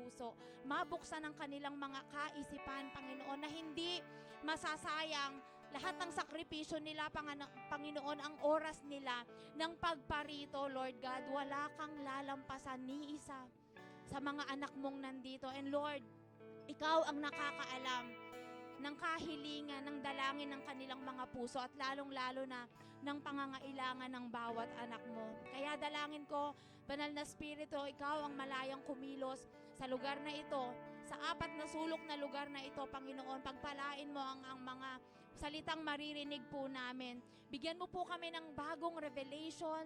puso, mabuksan ang kanilang mga kaisipan, Panginoon, na hindi masasayang lahat ng sakripisyo nila, Panginoon, ang oras nila ng pagparito, Lord God. Wala kang lalampasan ni isa sa mga anak mong nandito. And Lord, ikaw ang nakakaalam ng kahilingan, ng dalangin ng kanilang mga puso at lalong-lalo na ng pangangailangan ng bawat anak mo. Kaya dalangin ko, Banal na Espiritu, ikaw ang malayang kumilos sa lugar na ito, sa apat na sulok na lugar na ito, Panginoon. Pagpalain mo ang mga salitang maririnig po namin. Bigyan mo po kami ng bagong revelation,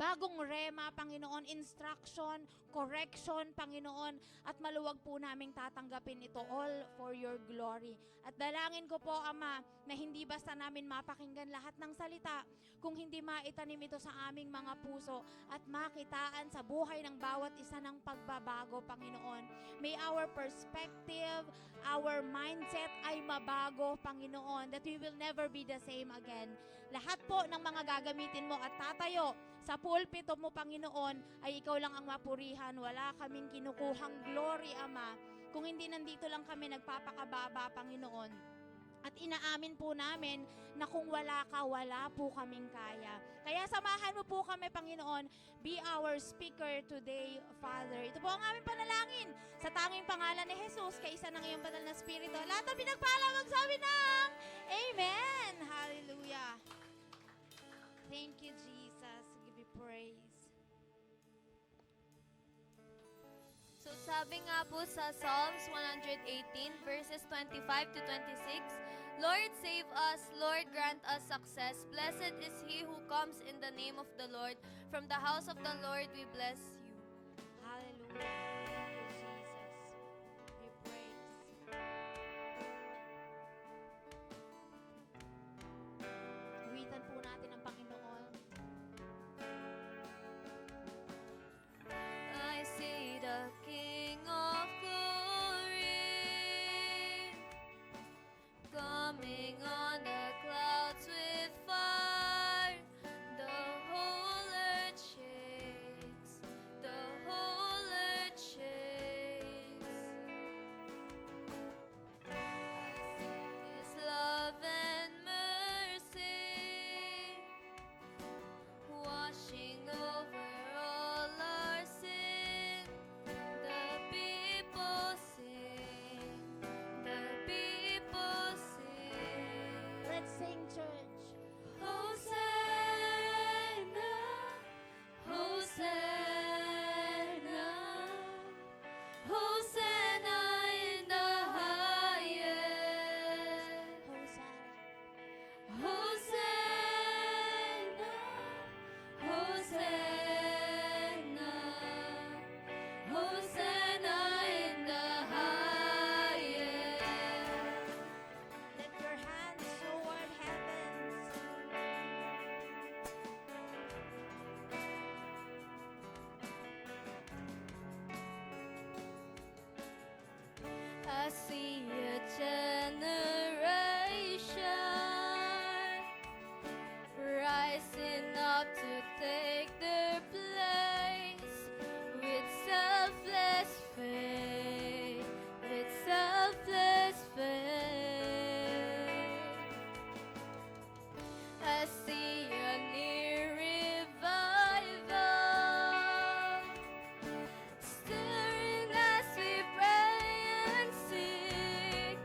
bagong rema, Panginoon, instruction, correction, Panginoon, at maluwag po naming tatanggapin ito all for your glory. At dalangin ko po, Ama, na hindi basta namin mapakinggan lahat ng salita, kung hindi maitanim ito sa aming mga puso at makitaan sa buhay ng bawat isa ng pagbabago, Panginoon. May our perspective, our mindset ay mabago, Panginoon, that we will never be the same again. Lahat po ng mga gagamitin mo at tatayo sa pulpito mo, Panginoon, ay ikaw lang ang mapurihan. Wala kaming kinukuhang glory, Ama. Kung hindi nandito lang kami nagpapakababa, Panginoon. At inaamin po namin na kung wala ka, wala po kaming kaya. Kaya samahan mo po kami, Panginoon. Be our speaker today, Father. Ito po ang aming panalangin sa tanging pangalan ni Jesus, kaisa ng iyong banal na Espiritu. Lahat ng pinagpala magsabi ng Amen! Hallelujah! Thank you, Jesus. Give you praise. So sabi nga po sa Psalms 118 verses 25 to 26, Lord, save us. Lord, grant us success. Blessed is he who comes in the name of the Lord. From the house of the Lord we bless you. Hallelujah. Thank you, Jesus. Give you praise. Iwitan po natin ang Panginoon. I see the King of glory coming on the clouds with fire. The whole earth shakes. The whole earth shakes. I see his love and mercy washing over all our sin. The people sing. The people sing. Let's sing, church. Hosanna, Hosanna, Hosanna in the highest. Hosanna. Hosanna, Hosanna, Hosanna in the highest. Let your hands toward heavens. I see a generation rising up to take their place with selfless faith, with selfless faith. I see a near revival stirring as we pray and seek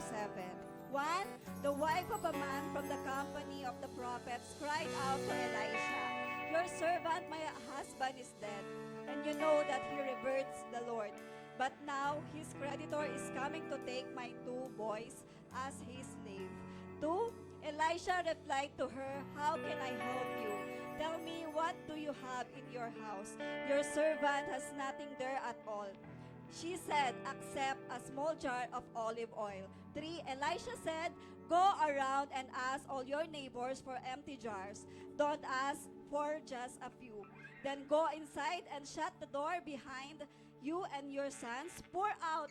7. 1. The wife of a man from the company of the prophets cried out to Elisha, "Your servant, my husband, is dead, and you know that he reveres the Lord. But now his creditor is coming to take my 2 boys as his slave." 2. Elisha replied to her, "How can I help you? Tell me, what do you have in your house? Your servant has nothing there at all." She said, "Accept a small jar of olive oil." 3. Elisha said, "Go around and ask all your neighbors for empty jars. Don't ask for just a few. Then go inside and shut the door behind you and your sons. Pour out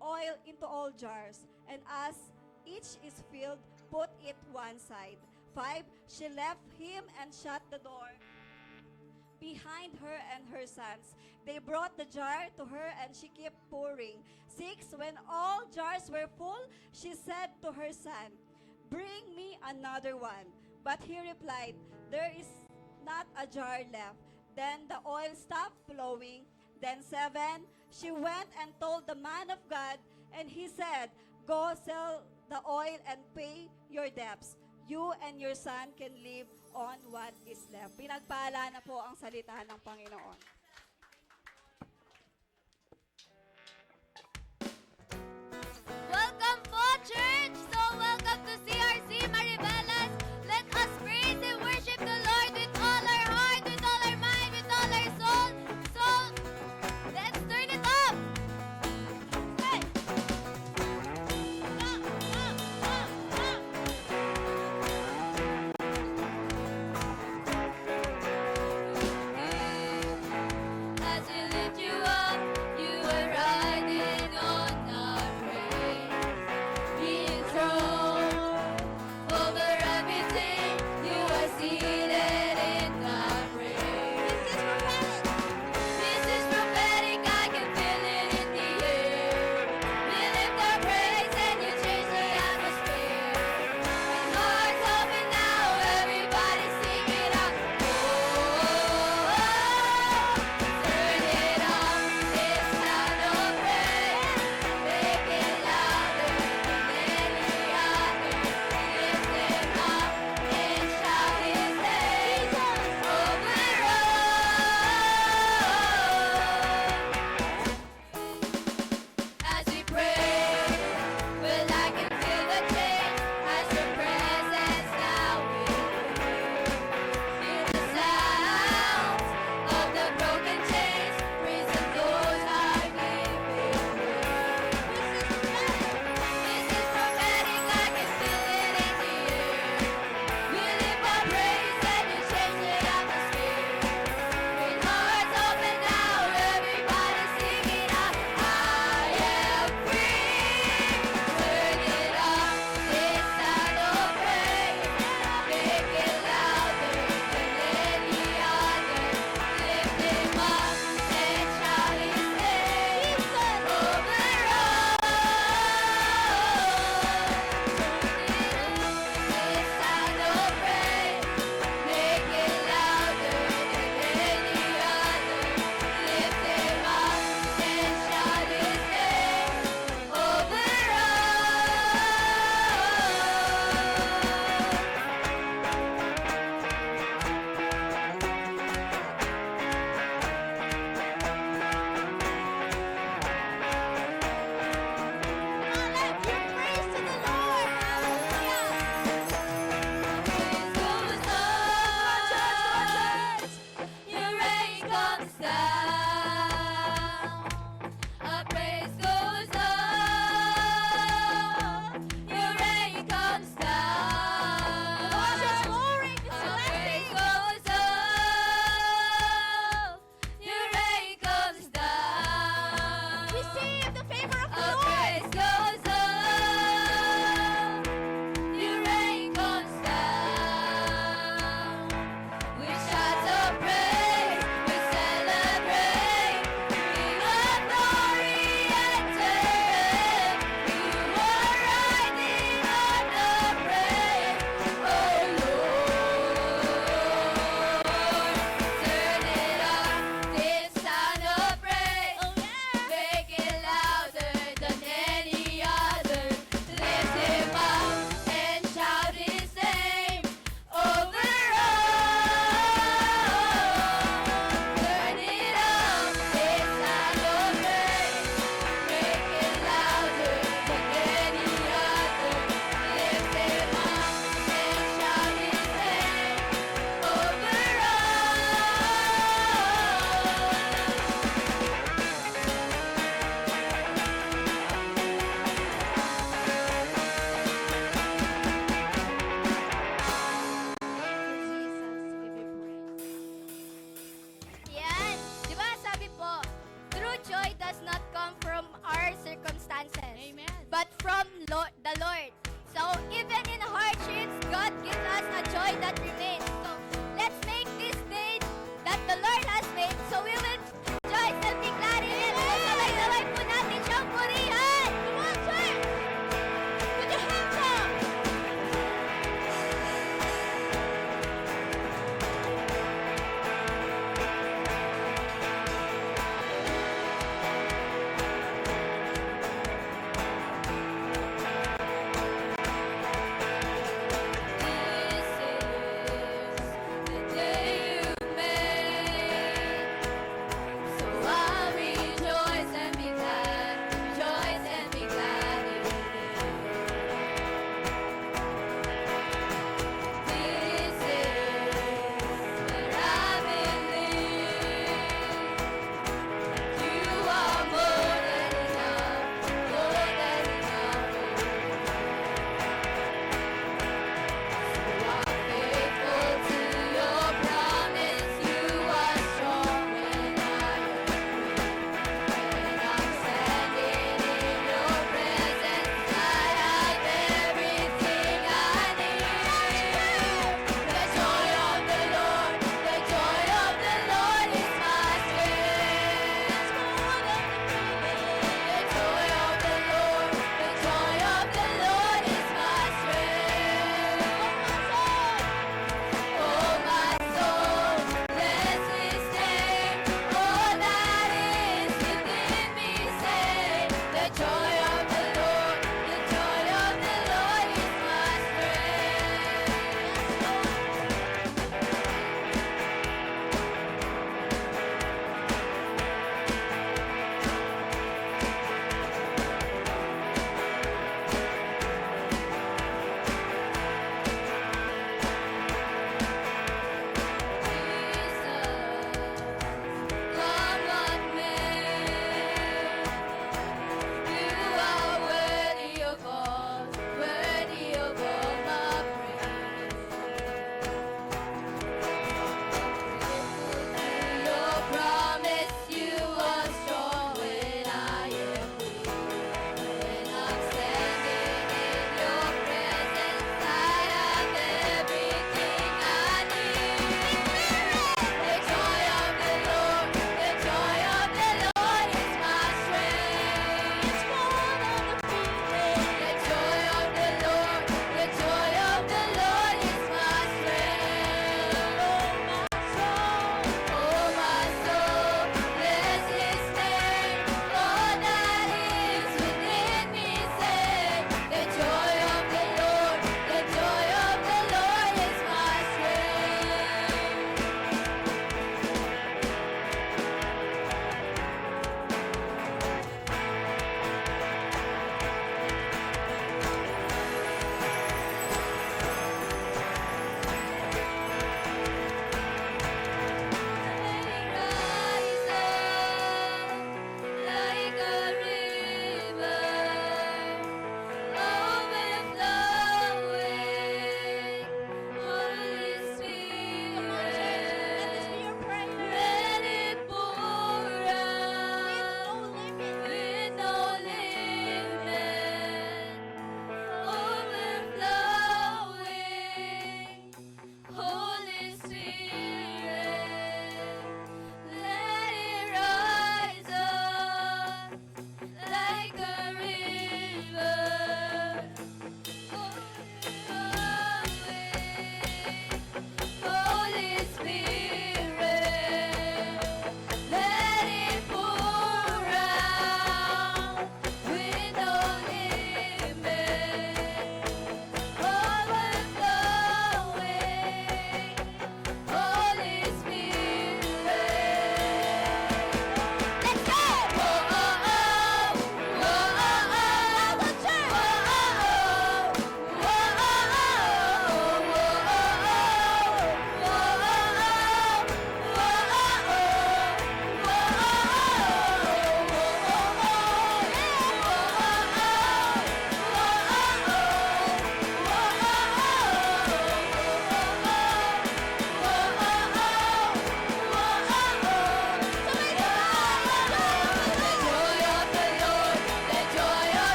oil into all jars, and as each is filled, put it one side." 5. She left him and shut the door behind her and her sons. They brought the jar to her, and she kept pouring. 6. When all jars were full, she said to her son, "Bring me another one." But he replied, "There is not a jar left." Then the oil stopped flowing. Then 7. She went and told the man of God, and he said, "Go sell the oil and pay your debts. You and your son can live on what is left." Pinagpala na po ang salita ng Panginoon. Welcome po, church! So, welcome to CRC Maribelas. Let us praise and worship the Lord with all our heart, with all our mind, with all our soul. So, let's turn it up! Hey! Up, up, up, up!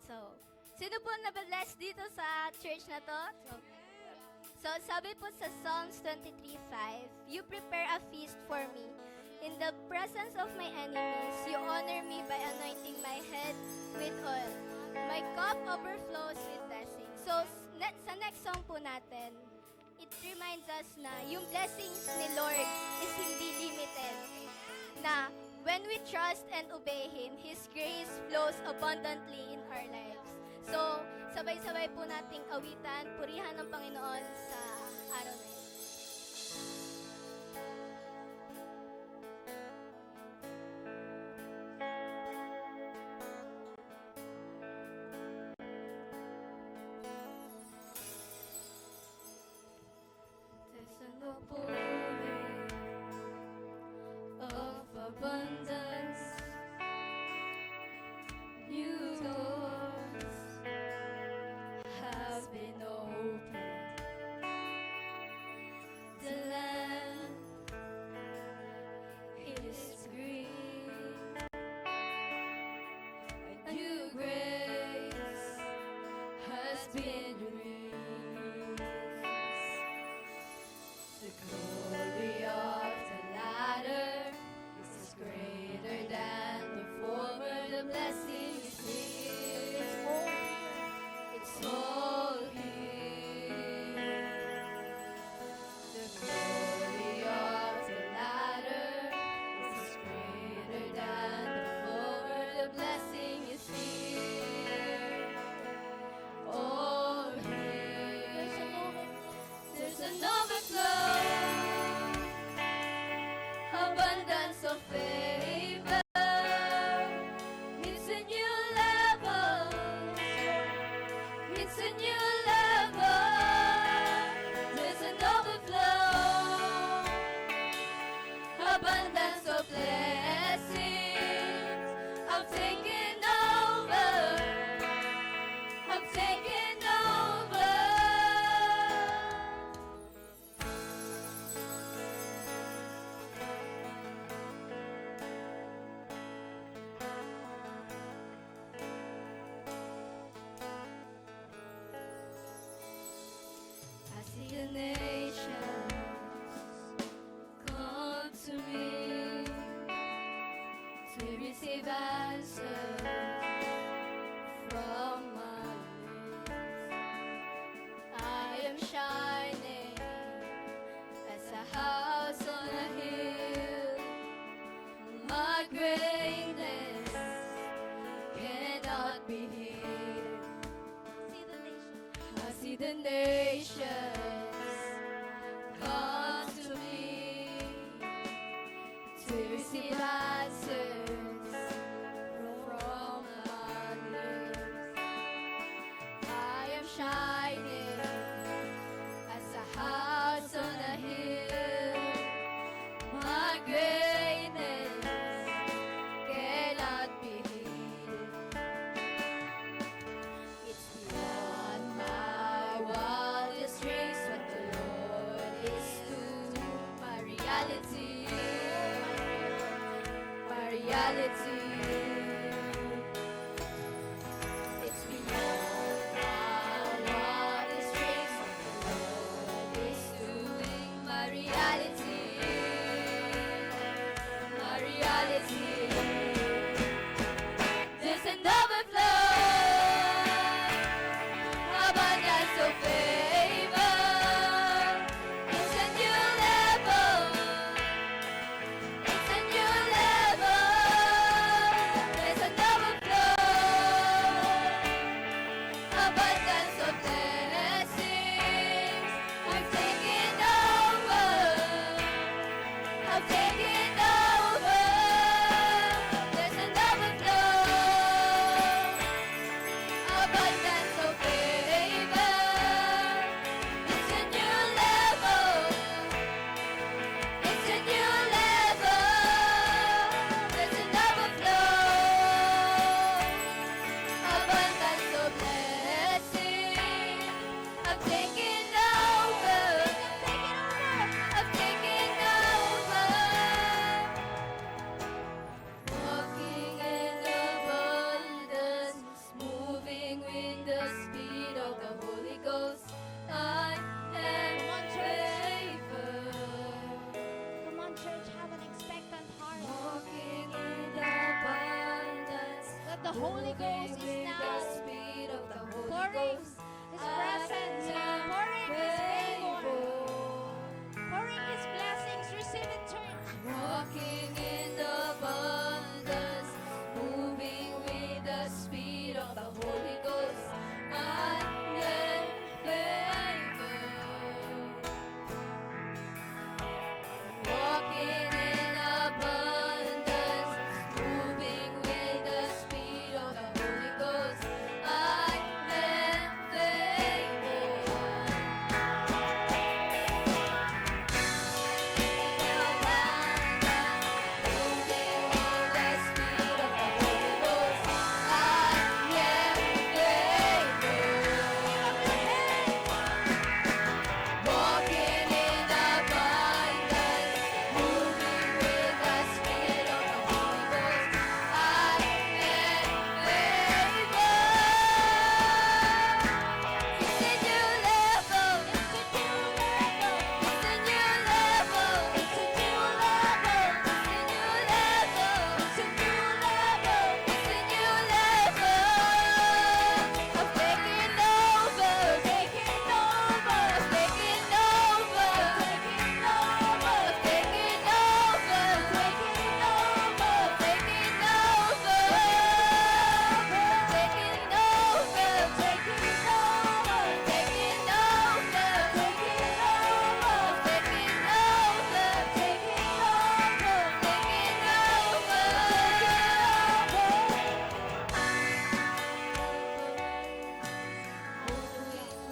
So, sino po nabless dito sa church na to? So, sabi po sa Psalms 23:5, "You prepare a feast for me. In the presence of my enemies, you honor me by anointing my head with oil. My cup overflows with blessing." So, sa next song po natin, it reminds us na yung blessings ni Lord is hindi limited. Na when we trust and obey Him, His grace flows abundantly in our lives. So, sabay-sabay po nating awitan, purihan ng Panginoon sa araw na ito. There's an outpouring of abundance. New doors have been opened. The land is green. A new grace has been released. The glory of the latter is greater than the former. The blessing is here. It's all here. The glory of the latter is greater than the former. The blessing is here. All here. There's an overflow, abundance of favor. It's a new level. It's a new level. There's an overflow, abundance of blessings. I'm taking over. I'm taking over. I see the nations come to me to receive answers from my lips. I am shining as a house on a hill. My greatness cannot be hidden. I see the nations come to me to receive answers from my lips. I am shining as a house on a hill. Holy Ghost is now Spirit of the Holy pouring Ghost. His presence, pouring His favor, pouring His blessings. Receive it, church. Walking in abundance, moving with the speed of the Holy Ghost. I am favored. Walking in abundance, moving with the speed of the Holy Ghost. I am favored.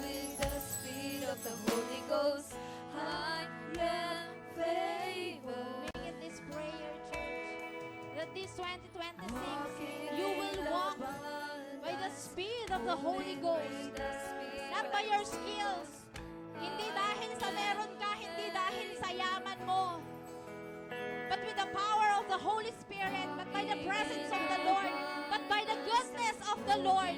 With the speed of the Holy Ghost, I am favored. Make it this prayer, church, that this 2026, you will walk by the speed of the Holy Ghost. Not by your skills. Hindi dahil sa meron ka, hindi dahil sa yaman mo. But with the power of the Holy Spirit, but by the presence of the Lord, but by the goodness of the Lord.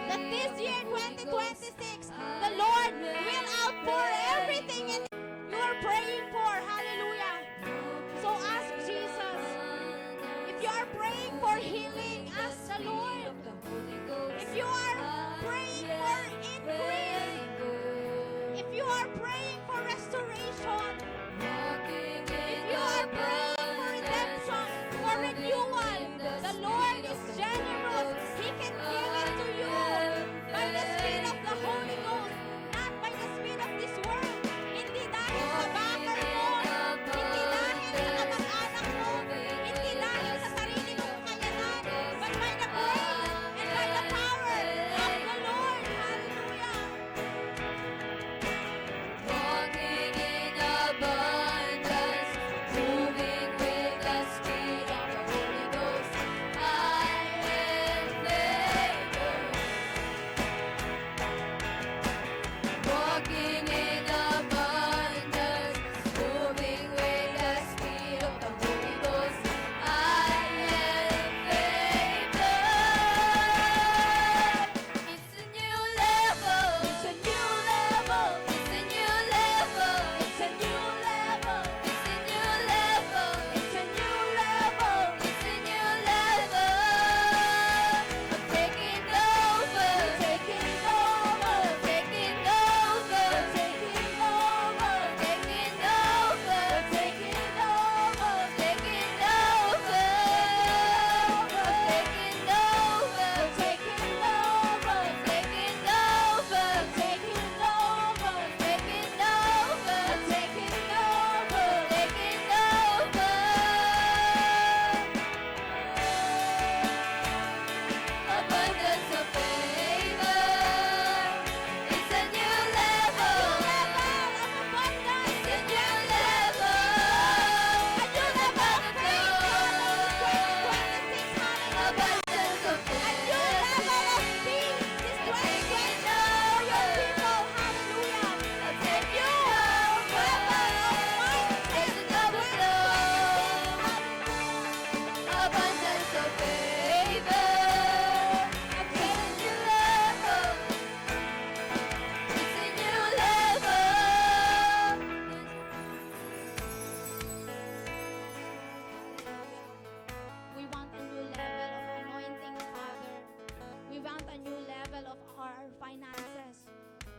That this year, 2026, the Lord will outpour everything in you are praying for. Hallelujah. So ask Jesus. If you are praying for healing, ask the Lord. If you are praying for increase, if you are praying for restoration, if you are praying for redemption, for renewal, the Lord is generous. He can give it to you by the speed of the Holy Ghost, not by the speed of this world. Hindi dahil sa bakal mo,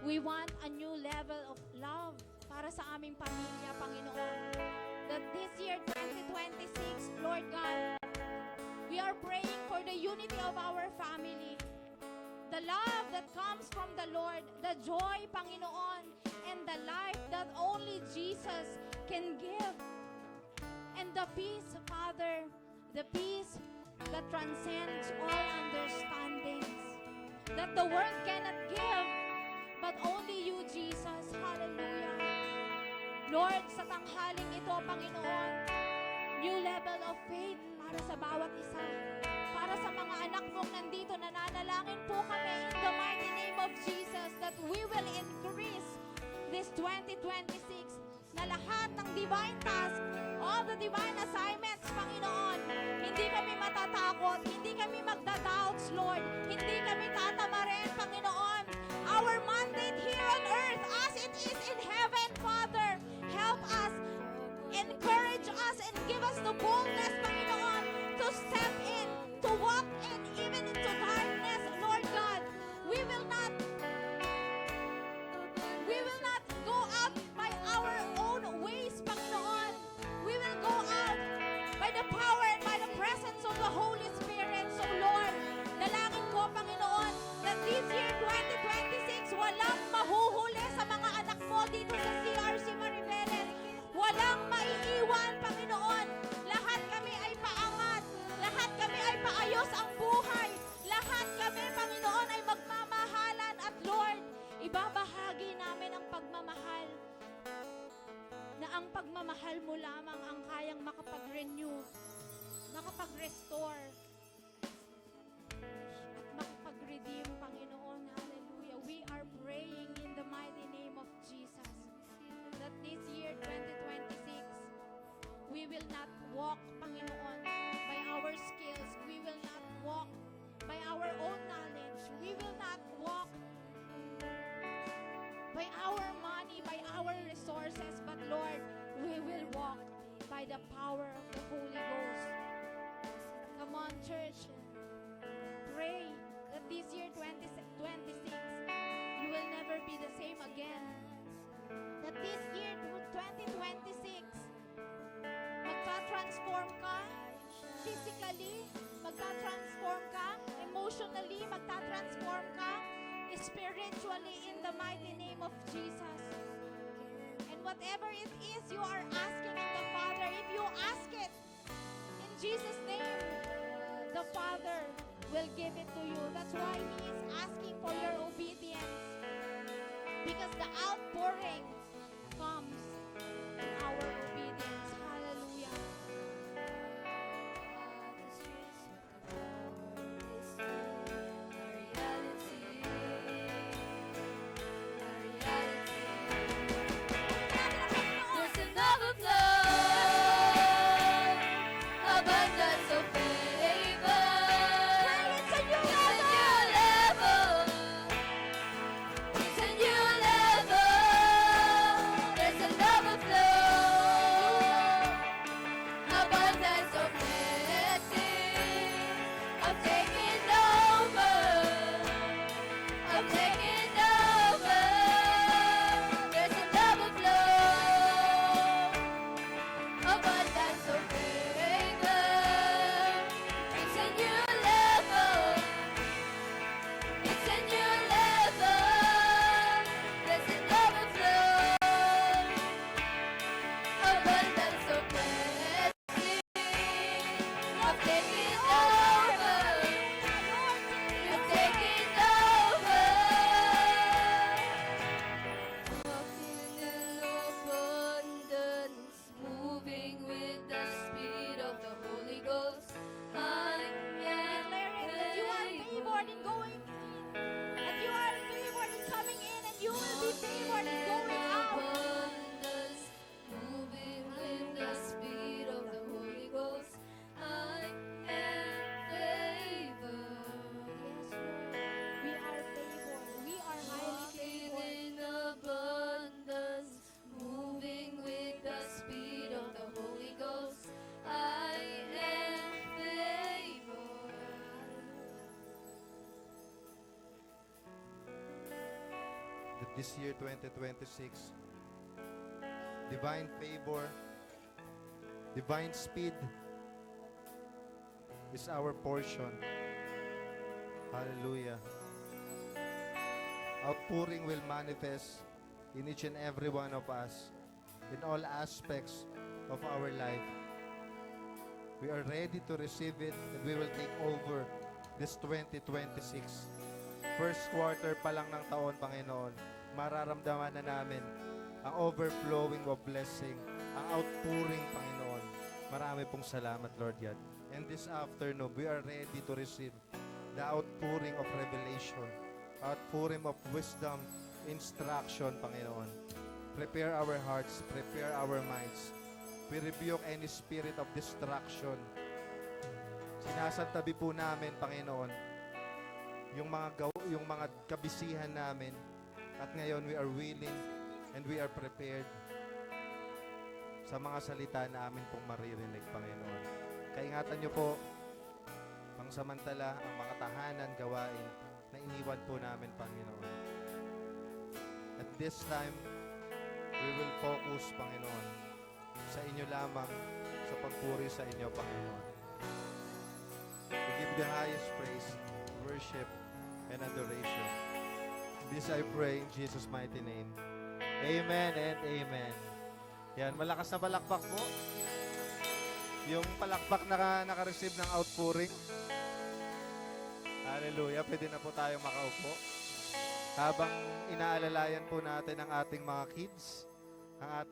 We want a new level of love para sa aming pamilya, Panginoon. That this year, 2026, Lord God, we are praying for the unity of our family. The love that comes from the Lord, the joy, Panginoon, and the life that only Jesus can give. And the peace, Father, the peace that transcends all understandings, that the world cannot give, but only you, Jesus. Hallelujah. Lord, sa tanghaling ito, Panginoon, new level of faith para sa bawat isa. Para sa mga anak mong nandito, nananalangin po kami in the mighty name of Jesus that we will increase this 2026 na lahat ng divine task, all the divine assignments, Panginoon, hindi kami matatakot, hindi kami magda-doubts, Lord, hindi kami tatamarin, Panginoon. Our mandate here on earth as it is in heaven, Father, help us, encourage us, and give us the boldness, Panginoon, to step in, to walk in, even into darkness, Lord God. We will not go out by our own ways, Panginoon. We will go out by the power and by the presence of the Holy Spirit. So, Lord, dalangin ko, Panginoon, that this year, 2026, walang mahuhuli sa mga anak mo dito sa CRC Maribeles. Walang maiiwan, Panginoon. Lahat kami ay paangat. Lahat kami ay paayos ang buhay. Lahat kami, Panginoon, ay magmamahalan. At Lord, ibabahagi namin ang pagmamahal. Na ang pagmamahal mo lamang ang kayang makapag-renew, makapag-restore, at makapag-redeem, Panginoon. Hallelujah. We are praying in the mighty name of Jesus that this year, 2026, we will not walk, Panginoon, by our skills. We will not walk by our own knowledge. We will not walk by our money, by our resources, but Lord, we will walk by the power of the Holy Ghost. Come on, church. Pray that this year, 2026, you will never be the same again. That this year, 2026, magta-transform ka physically, magta-transform ka emotionally, magta-transform ka spiritually in the mighty name of Jesus. And whatever it is you are asking in the Father, if you ask it in Jesus' name, the Father will give it to you. That's why He is asking for your obedience. Because the outpouring comes in our obedience. Hallelujah. There's an overflow, abundance of favor. It's a new It's a new level. It's a new level. There's an this year 2026. Divine favor, divine speed is our portion. Hallelujah. Outpouring will manifest in each and every one of us, in all aspects of our life. We are ready to receive it, and we will take over this 2026. First quarter pa lang ng taon, Panginoon, mararamdaman na namin ang overflowing of blessing, ang outpouring, Panginoon. Marami pong salamat, Lord God. And this afternoon, we are ready to receive the outpouring of revelation, outpouring of wisdom, instruction, Panginoon. Prepare our hearts, prepare our minds. We rebuke any spirit of distraction. Sinasantabi po namin, Panginoon, yung mga kabisihan namin, at ngayon we are willing and we are prepared sa mga salita na amin pong maririnig, Panginoon. Kaingatan niyo po pangsamantala ang mga tahanan, gawain na iniwan po namin, Panginoon. At this time, we will focus, Panginoon, sa inyo lamang, sa pagpuri sa inyo, Panginoon. We give the highest praise, worship, and adoration. This I pray in Jesus' mighty name. Amen and amen. Yan, malakas na palakpak po. Yung palakpak na naka-receive ng outpouring. Hallelujah. Pwede na po tayong makaupo. Habang inaalalayan po natin ang ating mga kids, ang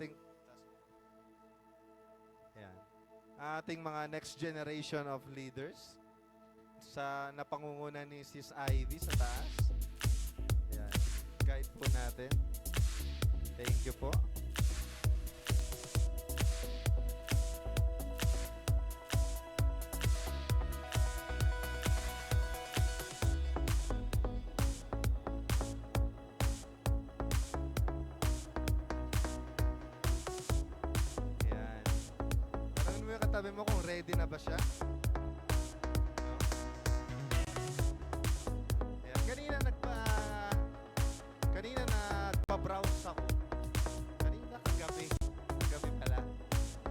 ating mga next generation of leaders sa napangunguna ni Sis Ivy sa taas. Ayan. Guide po natin. Thank you po. Ayan. Tanungin mo yung katabi mo kung ready na ba siya. Ayan. Kanina nagpa-browse ako. Kagabi pala.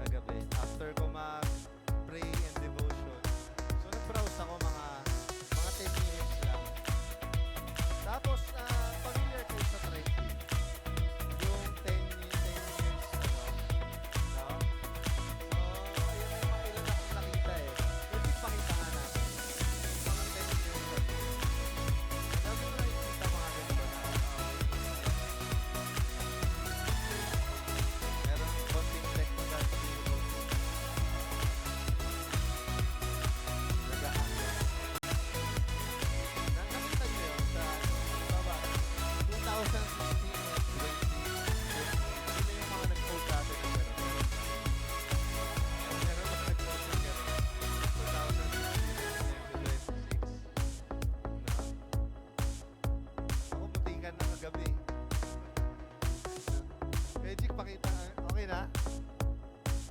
Kagabi. After ko mag-pray and devotion. So, nag-browse ako mga 10 minutes lang. Tapos, familiar kayo sa trending. Yung 10 minutes, no? So, ayun yung mga ilan akong nakita eh. Pwede pakita nga natin. Mga 10 minutes. Dami ko nakikita mga ganito na meron konting technical difficulty. Nakita niyo yun sa baba, 2016 and 20. Sino yung mga nag-post sa atin ng gano'n? Meron mga nag-post ng gano'n. 2016 and 2026. Ako mutikan na kagabi. Magic, pakita. Okay na?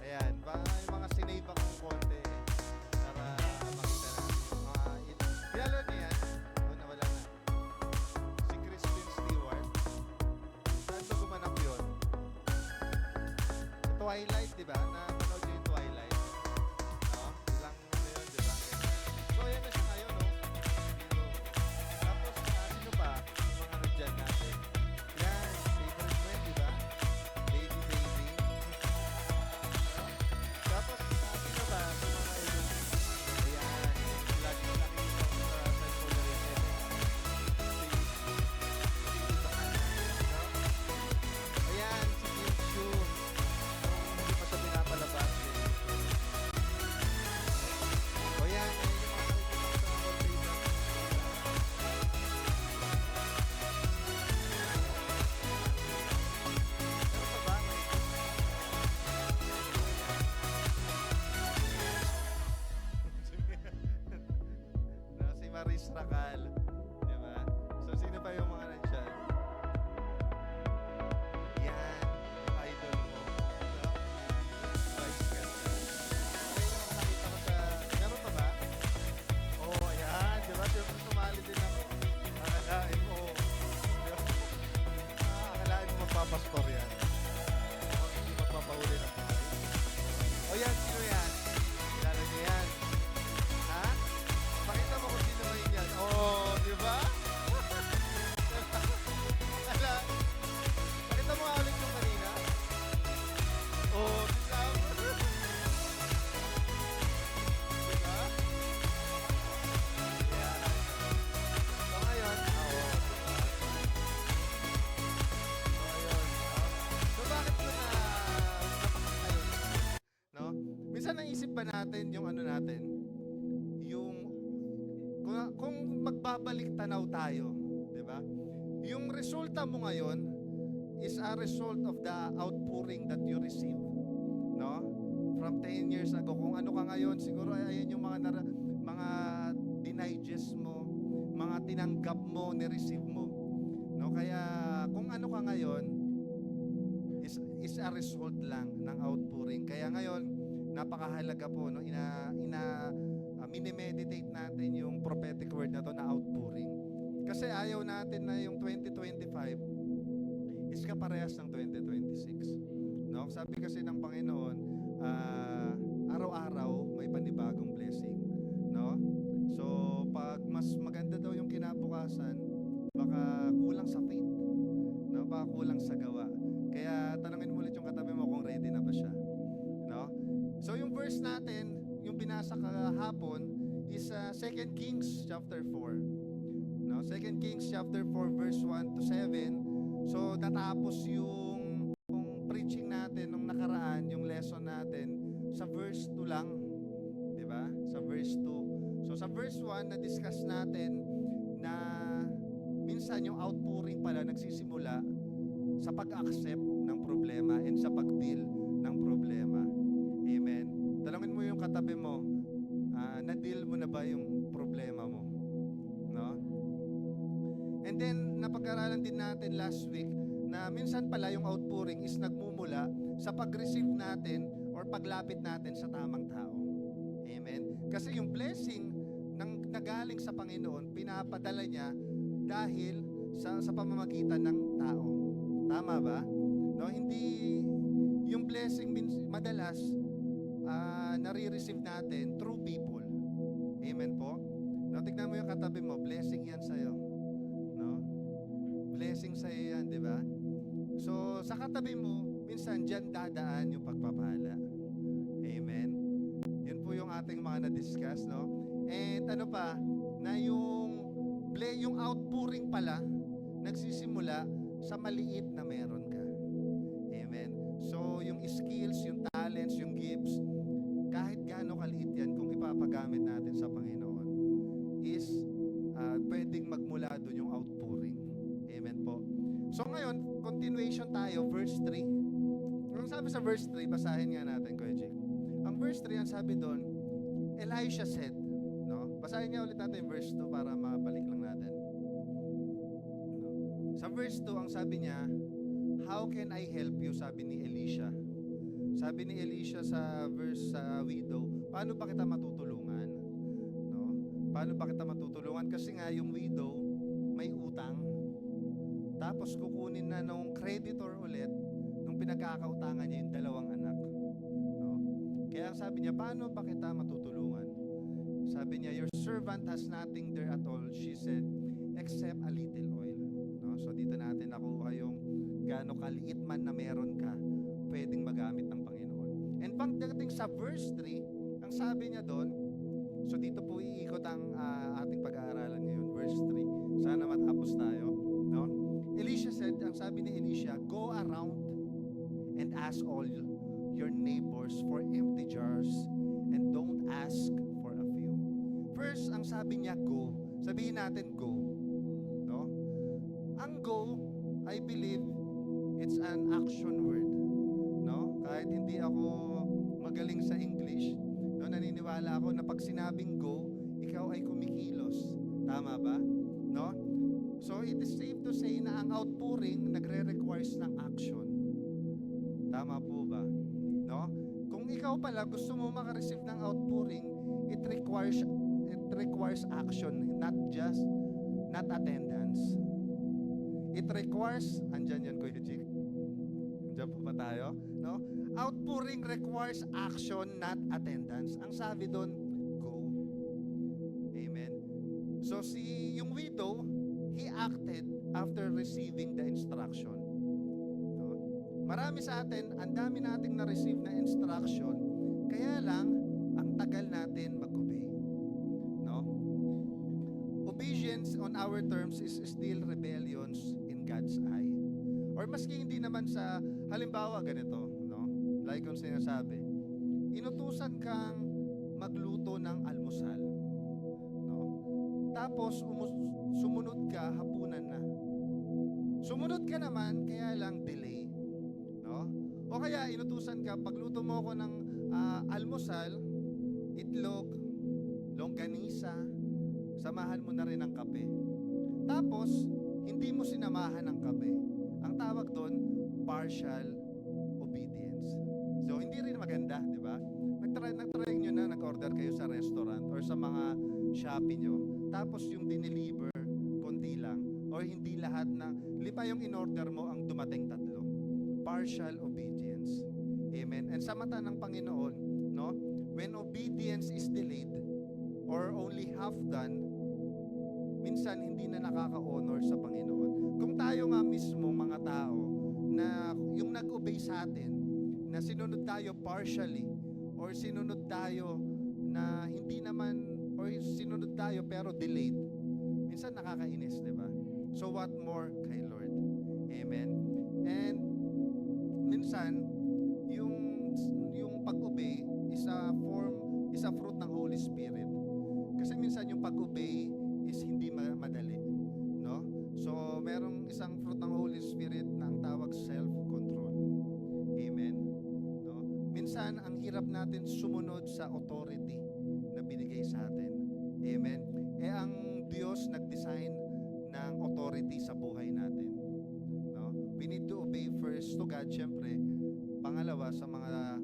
Ayan. Yung mga sinave akong konti para makita na. Kilala niyo yan? O, nawala na. Si Kristen Stewart. Saan ba gumanap yun? Sa Twilight, di ba? Napanood niyo yung Twilight? No? Ilang yun, di ba? So, ayan na siya ngayon, no? Dito. Tapos, sino pa? Yung mga nandyan natin. Yan, favorite mo yun, di ba? Baby. Tapos, sino ba? Yung mga ilang. Ayan, lagi ko nakikita ko sa cellphone na rin yan eh. Ayan, si Kim Chu. Hindi pa siya pinapalabas. O yan, ayun yung mga nakikita ko sa wallpaper. Meron pa ba? Si Maris Racal. Diba? So, sino pa yung mga nandyan? Yan. Yung idol mo. No? Vice ganda. Ayun yung nakita ko sa... Meron pa ba? Oo, ayan. Diba? Diba? Sumali din ako. Akalain mo. Diba? ba natin yung ano natin? Yung kung magbabalik tanaw tayo, 'di ba? Yung resulta mo ngayon is a result of the outpouring that you receive, no? From 10 years ago, kung ano ka ngayon, siguro ayan yung mga dinigest mo, mga tinanggap mo, ni-receive mo, no? Kaya kung ano ka ngayon is a result lang ng outpouring. Kaya ngayon, napakahalaga po, no? Minimeditate natin yung prophetic word na to na outpouring. Kasi ayaw natin na yung 2025 is kaparehas ng 2026. No? Sabi kasi ng Panginoon, araw-araw may panibagong blessing. No? So, pag mas maganda daw yung kinabukasan, baka kulang sa faith. No? Baka kulang sa gawa. Kaya tanungin mo ulit yung katabi mo kung ready na ba siya. No? So, yung verse natin, yung binasa kahapon is 2 Kings chapter 4. No? 2 Kings chapter 4 verse 1 to 7. So natapos yung preaching natin nung nakaraan, yung lesson natin sa verse 2 lang, 'di ba? Sa verse 2. So sa verse 1 na discuss natin na minsan yung outpouring pala nagsisimula sa pag-accept ng problema and sa pag-deal ng problema. Amen. Tanungin mo yung katabi mo, na-deal mo na ba yung problema mo? No? And then, napag-aralan din natin last week na minsan pala yung outpouring is nagmumula sa pag-receive natin or paglapit natin sa tamang tao. Amen? Kasi yung blessing nagaling sa Panginoon, pinapadala niya dahil sa pamamagitan ng tao. Tama ba? No, hindi yung blessing madalas nare-receive natin through people. Amen po? No, tignan mo yung katabi mo, blessing yan sa'yo. No? Blessing sa'yo yan, di ba? So, sa katabi mo, minsan dyan dadaan yung pagpapala. Amen? Yun po yung ating mga na-discuss, no? And ano pa, na yung outpouring pala, nagsisimula sa maliit na meron ka. Amen? So, yung skills, yung talents, yung gifts, kahit gaano kaliit yan, kung ipapagamit natin sa Panginoon, is pwedeng magmula doon yung outpouring. Amen po. So ngayon, continuation tayo, verse 3. Ang sabi sa verse 3, basahin nga natin, Kuya Jake. Ang verse 3, ang sabi doon, Elisha said, no? Basahin nga ulit natin yung verse 2 para mabalik lang natin. No? Sa verse 2, ang sabi niya, how can I help you? Sabi ni Elisha. Sabi ni Elisha sa verse sa widow, paano ba kita matutulungan? No? Paano ba kita matutulungan? Kasi nga yung widow may utang. Tapos kukunin na nung creditor ulit nung pinagkakautangan niya yung dalawang anak. No? Kaya sabi niya, paano ba kita matutulungan? Sabi niya, your servant has nothing there at all. She said, except a little oil. No? So dito natin nakuha yung gaano kaliit man na meron ka, pwedeng magamit ng Panginoon. And pagdating sa verse 3, ang sabi niya doon, so dito po iikot ang ating pag-aaralan ngayon, verse 3. Sana matapos tayo. No? Elisha said, ang sabi ni Elisha, go around and ask all your neighbors for empty jars and don't ask for a few. First, ang sabi niya, go. Sabihin natin, go. No? Ang go, I believe, it's an action word. No? Kahit hindi ako magaling sa English, no, naniniwala ako na pag sinabing go, ikaw ay kumikilos. Tama ba? No? So it is safe to say na ang outpouring nagre-requires ng action. Tama po ba? No? Kung ikaw pala gusto mo maka-receive ng outpouring, it requires action, not attendance. It requires, andyan yan Kuya Jake. Andyan po ba tayo? No? Outpouring requires action, not attendance. Ang sabi doon, go. Amen. So yung widow, he acted after receiving the instruction. No? Marami sa atin, ang dami nating na-receive na instruction, kaya lang, ang tagal natin mag-obey. No? Obedience on our terms is still rebellions in God's eye. Or maski hindi naman sa, halimbawa ganito, no? Like kung sinasabi, inutusan kang magluto ng almusal. No? Tapos, sumunod ka, hapunan na. Sumunod ka naman, kaya lang delay. No? O kaya, inutusan ka, pagluto mo ako ng almusal, itlog, longganisa, samahan mo na rin ng kape. Tapos, hindi mo sinamahan ng kape. Ang tawag doon, partial obedience. So, hindi rin maganda, di ba? Nag-try nyo na, nag-order kayo sa restaurant or sa mga Shopee nyo. Tapos, yung dineliver, konti lang. Or hindi lahat ng, lipa yung in-order mo, ang dumating 3. Partial obedience. Amen. And sa mata ng Panginoon, no? When obedience is delayed or only half done, minsan hindi na nakaka-honor sa Panginoon. Kung tayo nga mismo, mga tao, na yung nag-obey sa atin, na sinunod tayo partially, or sinunod tayo na hindi naman, or sinunod tayo pero delayed, minsan nakakainis, di ba? So what more kay Lord? Amen. And minsan, yung pag-obey is a fruit ng Holy Spirit. Kasi minsan yung pag-obey is hindi madali, no? So, merong isang fruit ng Holy Spirit na ang tawag self-control. Amen. No? Minsan, ang hirap natin sumunod sa authority na binigay sa atin. Amen. Ang Diyos nag-design ng authority sa buhay natin. No? We need to obey first to God, syempre. Pangalawa, sa mga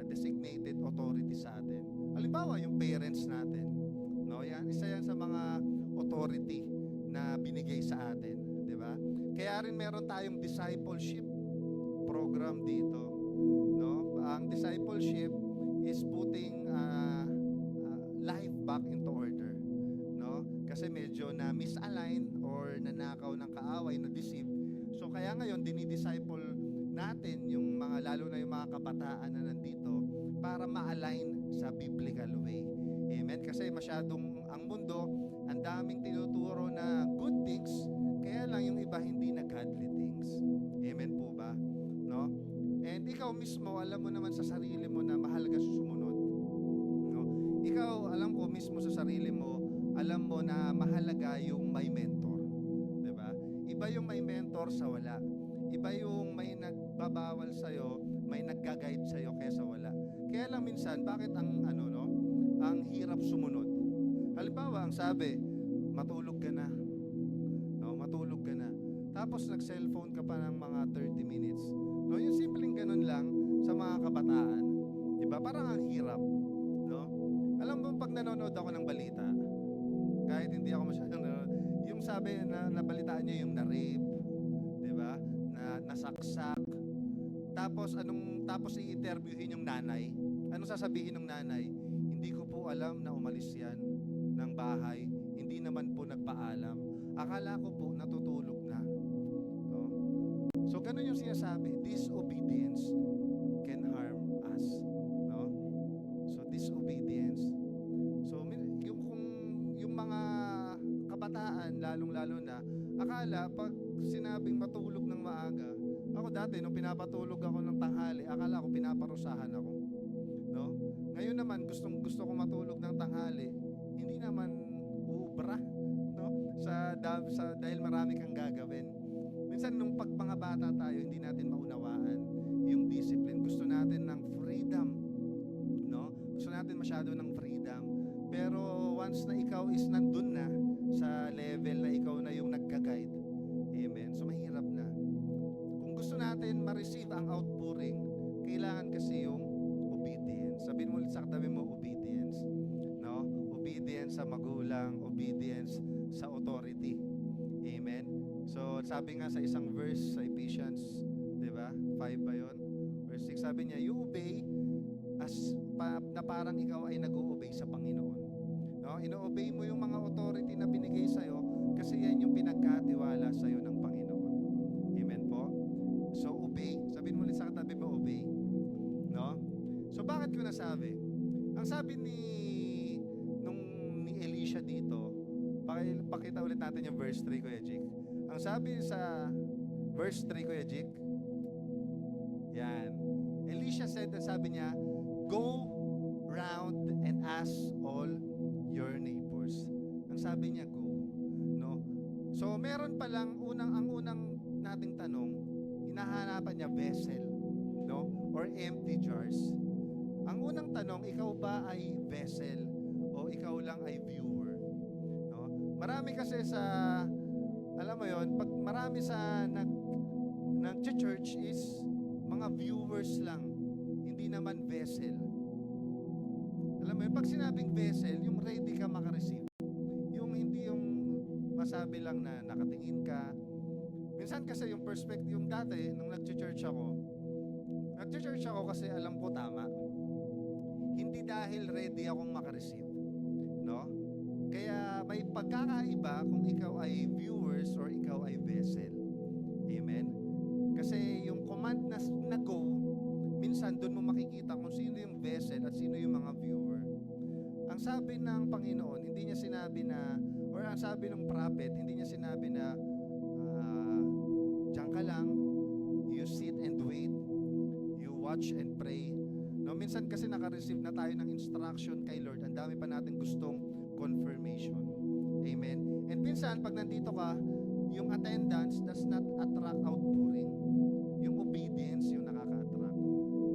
designated authority sa atin. Halimbawa, yung parents natin. No, isa yan sa mga authority na binigay sa atin, di ba? Kaya rin meron tayong discipleship program dito, no? Ang discipleship is putting life back into order, no? Kasi medyo na misalign or nanakaw ng kaaway, na deceive. So kaya ngayon dinidisciple natin yung mga, lalo na yung mga kabataan na nandito, para ma-align sa biblical way. Amen? Kasi masyadong ang mundo, ang daming tinuturo na good things, kaya lang yung iba hindi na godly things. Amen po ba? No? And ikaw mismo, alam mo naman sa sarili mo na mahal ka sumunod. No? Ikaw, alam ko mismo sa sarili mo, alam mo na mahalaga yung may mentor. Diba? Iba yung may mentor sa wala. Iba yung may nagbabawal sa'yo, may nagga-guide sa'yo kaysa wala. Kaya lang minsan, bakit ang ang hirap sumunod? Halimbawa, ang sabi, matulog ka na. No, matulog ka na. Tapos nag-cellphone ka pa ng mga 30 minutes. No, yung simpleng ganun lang sa mga kabataan. 'Di ba? Parang ang hirap, no? Alam mo, pag nanonood ako ng balita, kahit hindi ako masyadong nanonood, yung sabi na nabalitaan niyo yung na-rape, 'di ba? Na nasaksak. Tapos i-interviewin yung nanay. Anong sasabihin ng nanay? Hindi ko po alam na umalis yan ng bahay. Hindi naman po nagpaalam. Akala ko po natutulog na. No? So, ganun yung sinasabi. Disobedience can harm us. No? So, disobedience. So, yung mga kabataan, lalong-lalo na, akala, pag sinabing matulog ng maaga, ako dati, nung pinapatulog ako ng tanghali, akala ko pinaparusahan ako. No? Ngayon naman, gusto ko matulog ng tanghali, hindi naman uubra, no? Dahil marami kang gagawin. Minsan, nung mga bata tayo, hindi natin maunawaan yung discipline. Gusto natin ng freedom, no? Gusto natin masyado ng freedom. Pero once na ikaw is nandun na sa level na ikaw na yung nagka-guide, amen, so mahirap na. Kung gusto natin ma-receive ang outpouring, kailangan kasi yung obedience. Sabihin mo ulit sa katabi mo, obedience. No? Obedience sa magulang, obedience sa authority. Amen? So, sabi nga sa isang verse sa Ephesians, di ba? 5 ba yun? Verse 6, sabi niya, you obey na parang ikaw ay nag-o-obey sa Panginoon. No? Ino-obey mo yung mga authority na binigay sa'yo kasi yan yung pinagkatiwala sa'yo ng Panginoon. Amen po? So, obey. Sabihin mo ulit sa katabi mo, obey. No? So, bakit ko nasabi? Ang sabi ni Elisha dito, pakita ulit natin yung verse 3, Kuya Jake. Ang sabi sa verse 3, Kuya Jake, yan. Elisha said, sabi niya, go round and ask all your neighbors. Ang sabi niya, go. No? So, meron palang ang unang nating tanong, hinahanapan niya vessel, no? Or empty jars. Ang unang tanong, ikaw ba ay vessel o ikaw lang ay viewer? No? Marami kasi sa, alam mo yon, pag marami sa nag-church is mga viewers lang, hindi naman vessel. Alam mo yun, pag sinabing vessel, yung ready ka makareceive. Yung hindi yung masabi lang na nakatingin ka. Minsan kasi yung perspective, yung dati, nung nag-church ako kasi alam ko tama. Hindi dahil ready akong makareceive. No? Kaya may pagkakaiba kung ikaw ay viewers or ikaw ay vessel. Amen? Kasi yung command na go, minsan doon mo makikita kung sino yung vessel at sino yung mga viewer. Ang sabi ng Panginoon, hindi niya sinabi na, or ang sabi ng prophet, hindi niya sinabi na, diyan ka lang, you sit and wait, you watch and pray. No, minsan kasi naka-receive na tayo ng instruction kay Lord, ang dami pa natin gustong confirmation. Amen. And minsan, pag nandito ka, yung attendance does not attract outpouring. Yung obedience yung nakaka-attract.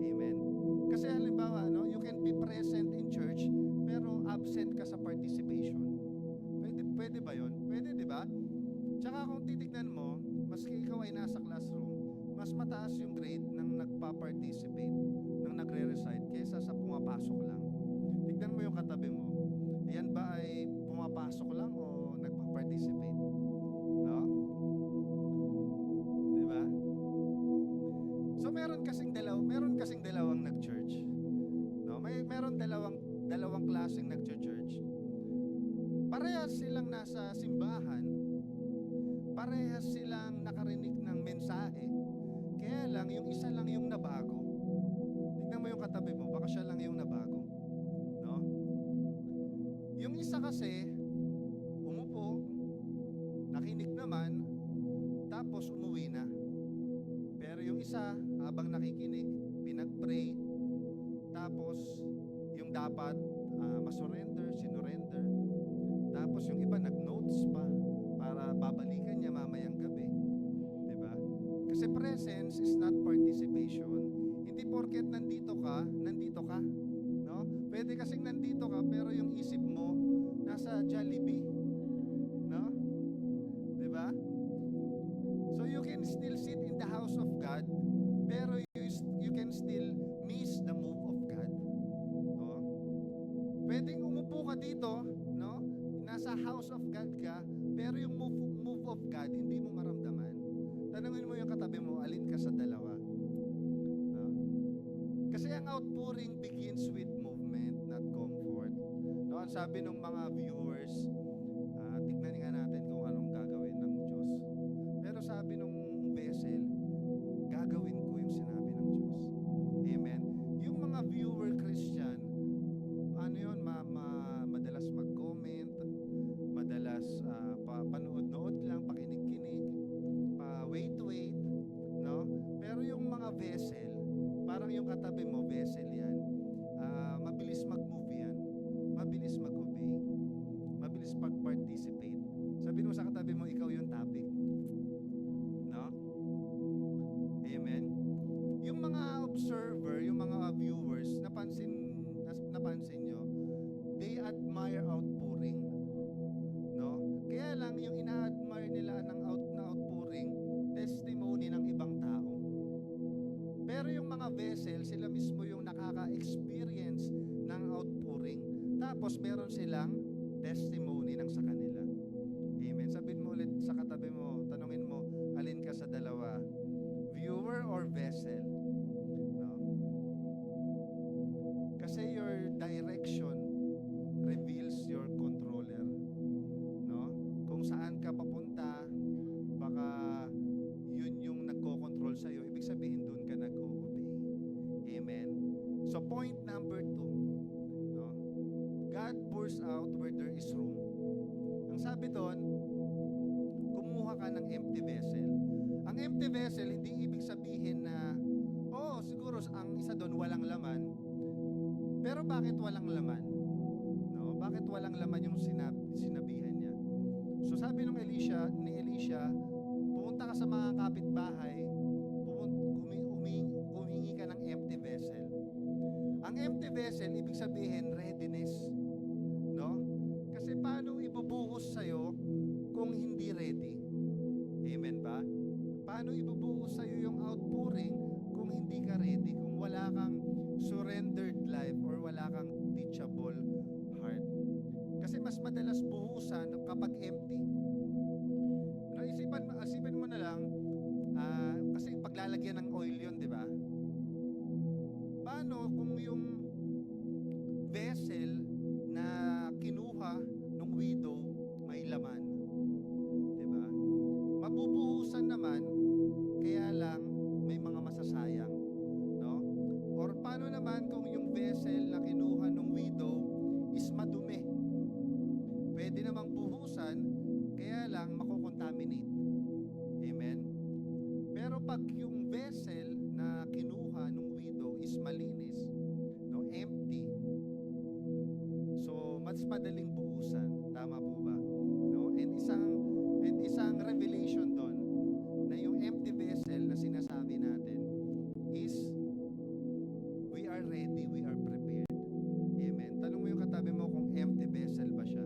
Amen. Kasi halimbawa, no, you can be present in church, pero absent ka sa participation. Pwede ba yun? Pwede, di ba? Tsaka kung titignan mo, maski ikaw ay nasa classroom, mas mataas yung grade ng nagpa-participate, ng nagre-recite, kaysa sa pumapasok lang. Tignan mo yung katabi mo. Yan ba ay pumapasok lang o nagpa-participate? No? Di ba? So meron kasing dalawang nag-church. No? Meron dalawang klaseng nag-church. Parehas silang nasa simbahan. Parehas silang nakarinig ng mensahe. Kaya lang, yung isa lang yung nabago. Tignan mo yung katabi mo, baka siya lang yung nabago. No? Yung isa kasi, umupo, nakinig naman, tapos umuwi na. Pero yung isa, habang nakikinig, pinag-pray, tapos yung dapat masurrender, sinurrender. Tapos yung iba nag-notes pa para babalikan niya mamayang gabi. Diba? Kasi presence is not participation. Hindi porket nandito ka. No? Pwede kasing nandito ka pero yung isip mo nasa Jollibee. No? Diba? So you can still sit in the house of God pero you can still miss the move of God. No? Pwedeng umupo ka dito, no? Nasa house of God ka, pero yung move of God, hindi mo maramdaman. Tanungin mo yung katabi mo, alin ka sa dalawa? No? Kasi ang outpouring begins with movement, not comfort. No, ang sabi ng mga viewers, tignan nga natin kung anong gagawin ng Diyos. Pero sabi ng vessel, gagawin ko yung sinabi ng Diyos. Amen. Yung mga viewer Christian, ano yun, madalas mag-comment, madalas panood-nood lang, pakinig-kinig, wait, no? Pero yung mga vessel, parang yung katabi mo, vessel yan, mabilis mag-move yan, mabilis mag-obey, mabilis pag-participate. Sabihin mo sa katabi mo, ikaw yung topic. No? Amen? Yung mga observer, yung mga viewers, napansin nyo, they admire outpouring. No? Kaya lang yung ina-admire nila na outpouring, testimony ng ibang tao. Pero yung mga vessel, sila mismo yung nakaka-experience ng outpouring. Tapos meron silang testimony ng sa kanila. Amen. Sabihin mo ulit sa katabi mo, tanungin mo, alin ka sa dalawa? Viewer or vessel? No? Kasi your direction reveals your controller. No? Kung saan ka papunta, baka yun yung nagko-control sa'yo. Ibig sabihin doon ka nag-o-obey. Amen. So point number 2, no? God pours out where there is room. Ang sabi doon, kumuha ka ng empty vessel. Ang empty vessel, hindi ibig sabihin na, siguro ang isa doon walang laman. Pero bakit walang laman? No? Bakit walang laman yung sinabihan niya? So sabi ni Elisha, pumunta ka sa mga kapitbahay, humingi ka ng empty vessel. Ang empty vessel, ibig sabihin, readiness. No? Kasi paano ibubuhos sa'yo kung hindi ready? Amen ba? Paano ibubuhos sa'yo yung outpouring kung hindi ka ready? Kung wala kang surrendered life or wala kang teachable heart. Kasi mas madalas buhusan kapag empty. No, isipin mo na lang, kasi paglalagyan ng oil yun, di ba? Paano kung yung vessel na kinuha ng widow may laman? Di ba? Mabubuhusan naman, kaya lang may mga masasayang. No? Or paano naman kung yung vessel na kinuha ng widow is madumi? Pwede namang buhusan, kaya lang makukontaminate. Amen? Pero pag yung vessel na kinuha ng widow is malinis, no, empty, so mas madaling buhusan. Tama po ba? No? And isang revelation doon na yung empty vessel na sinasabi natin is we are ready, we are prepared. Amen. Tanong mo yung katabi mo kung empty vessel ba siya.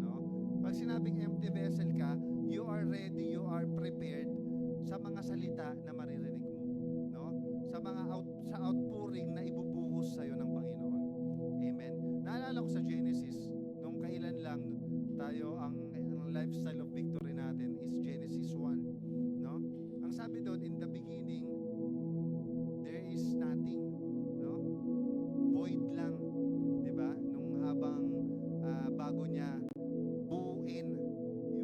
No? Pag sinabing empty vessel ka, you are ready, you are prepared sa mga salita na maririnig mo, no? Sa outpouring na ibubuhos sa iyo ng Panginoon. Amen. Naalala ko sa Genesis nung kailan lang tayo ang lifestyle of victory natin is Genesis 1, no? Ang sabi doon, in the beginning there is nothing, no? Void lang, 'di ba? Nung habang bago niya buuin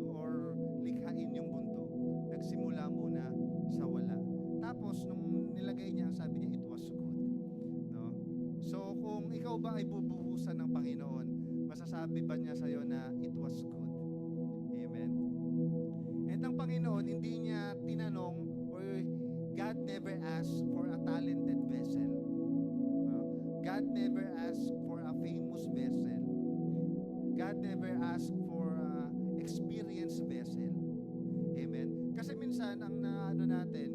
or likhain yung mundo, nagsimula muna sa wala. Tapos nung nilagay niya, sabi niya, it was good. No? So kung ikaw ba ay bubuhusan ng Panginoon, masasabi ba niya sa'yo na it was good? Amen. And ang Panginoon, hindi niya tinanong, or God never asked for a talented vessel. No? God never asked for a famous vessel. God never asked for a experienced vessel. Amen. Kasi minsan ang naano natin,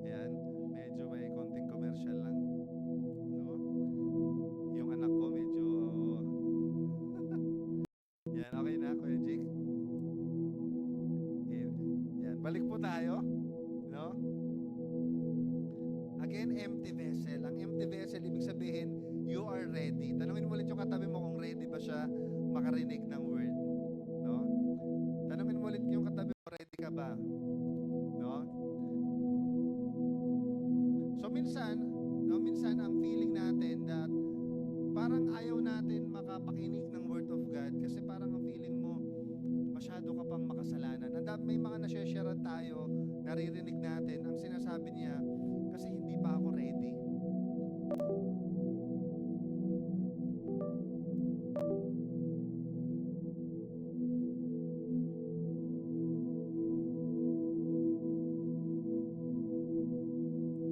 yan, medyo may konting commercial lang. No? Yung anak ko medyo yan, okay na, Kuya Jake? Yan, balik po tayo. No? Again, empty vessel. Ang empty vessel, ibig sabihin, you are ready. Tanungin mo ulit yung katabi mo kung ready ba siya makarinig ng word. No? Tanungin mo ulit yung katabi mo, ready ka ba? No? So minsan ang feeling natin that parang ayaw natin makapakinig ng word of God kasi parang ang feeling mo masyado ka pang makasalanan. May mga nashare tayo, naririnig natin, ang sinasabi niya, kasi hindi pa ako ready.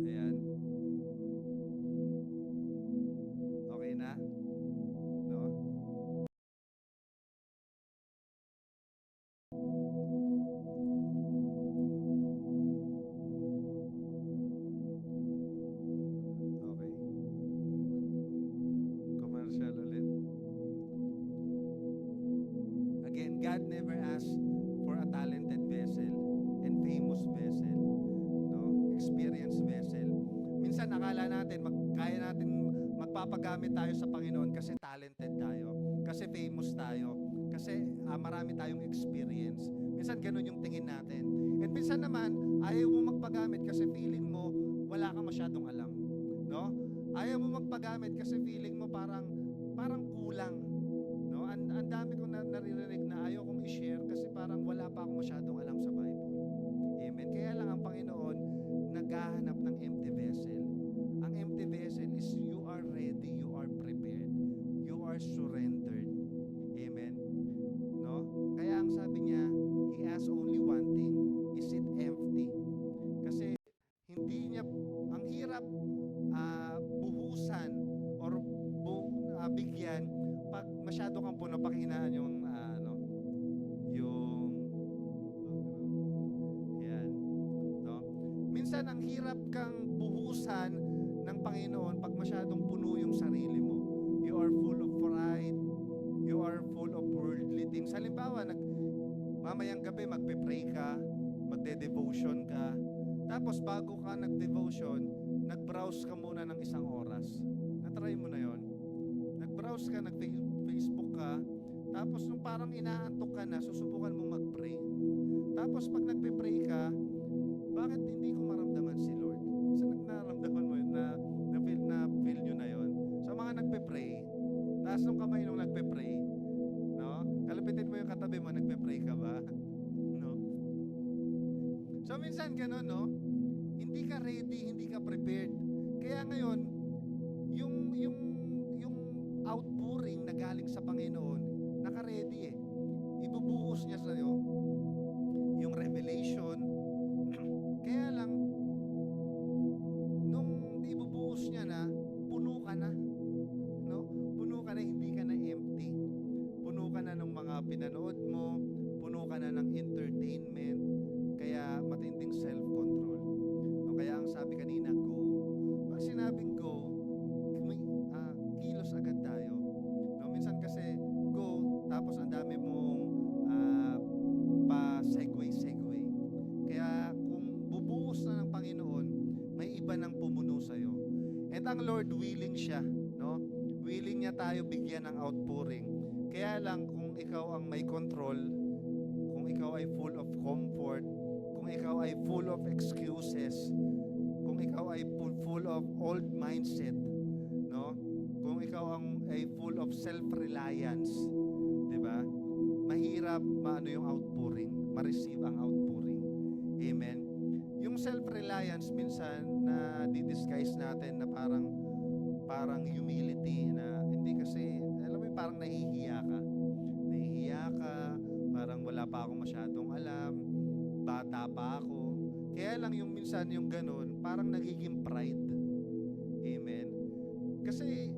Ayan. Okay na? No? Okay. Commercial ulit. Again, God never asked for a talented vessel and famous vessel, no? Experienced vessel. Minsan akala natin kaya natin magpapagamit tayo sa Panginoon kasi talented tayo, kasi famous tayo, kasi marami tayong experience. Minsan ganun yung tingin natin. And minsan naman ayaw mo magpagamit kasi feeling mo wala kang masyadong alam, no? Ayaw mo magpagamit kasi feeling mo parang kulang, no? Ang dami kong naririnig na ayaw kong i-share kasi parang wala pa akong masyadong alam sa Bible. Amen. Kaya lang ang Panginoon naghahanap ng empty vessel. Ang empty vessel is you are ready, you are prepared, you are surrendered. Amen. No? mahirap buhusan or bigyan pag masyado kang puno, pakihinaan yung yung yan, no? Minsan ang hirap kang buhusan ng Panginoon pag masyadong puno yung sarili mo. You are full of pride, you are full of worldly things. Halimbawa, mamayang gabi magpe-pray ka, magde-devotion ka, tapos bago ka nag-devotion, nag-browse ka muna ng 1 oras. Na-try mo na yon? Nag-browse ka, nag-Facebook ka, tapos nung parang inaantok ka na, susubukan mong mag-pray. Tapos pag nagpe-pray ka, bakit hindi ko maramdaman si Lord? Kasi naramdaman mo yun, na-feel nyo na yon. So mga nagpe-pray, taas ng kamay nung nagpe-pray, no? Kalapitin mo yung katabi mo, nagpe-pray ka ba? No? So minsan ganun, no? Hindi ka ready, hindi ka prepared. Kaya ngayon, yung outpouring na galing sa Panginoon, naka-ready eh. Ibubuhos niya sa'yo yung revelation. Kaya lang, nung ibubuhos niya na, puno ka na. No? Puno ka na, hindi ka na empty. Puno ka na ng mga pinanood mo, puno ka na ng entertainment, kaya matinding self-control. No? Kaya ang sabi kanina, go. Pag sinabing go, kilos agad tayo. No? Minsan kasi, go, tapos ang dami mong pa-segue. Kaya kung bubuhos na ng Panginoon, may iba nang pumuno sa'yo. At ang Lord, willing siya. No? Willing niya tayo bigyan ng outpouring. Kaya lang, kung ikaw ang may control, kung ikaw ay full of comfort, kung ikaw ay full of excuses, kung ikaw ay full of old mindset, no? Kung ikaw ay full of self-reliance, di ba? Mahirap maano yung outpouring, ma-receive ang outpouring. Amen. Yung self-reliance minsan na di-disguise natin na parang humility na hindi kasi, alam mo, parang nahihiya ka, parang wala pa akong masyadong alam, bata pa ako. Kaya lang yung minsan yung ganun, parang nagiging pride. Amen. Kasi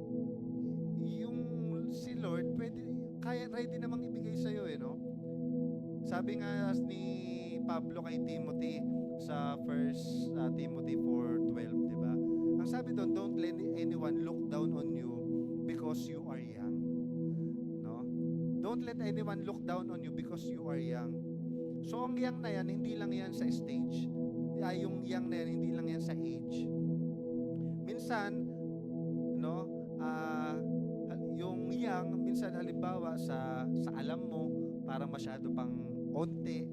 yung si Lord, ready namang ibigay sa'yo eh, no? Sabi nga ni Pablo kay Timothy sa 1 Timothy 4:12, di ba? Ang sabi doon, don't let anyone look down on you because you are young. No? Don't let anyone look down on you because you are young. So ang young na yan, hindi lang yan sa stage. Yung young na yan, hindi lang yan sa age. Minsan, no, yung young, minsan halimbawa sa alam mo, para masyado pang onte,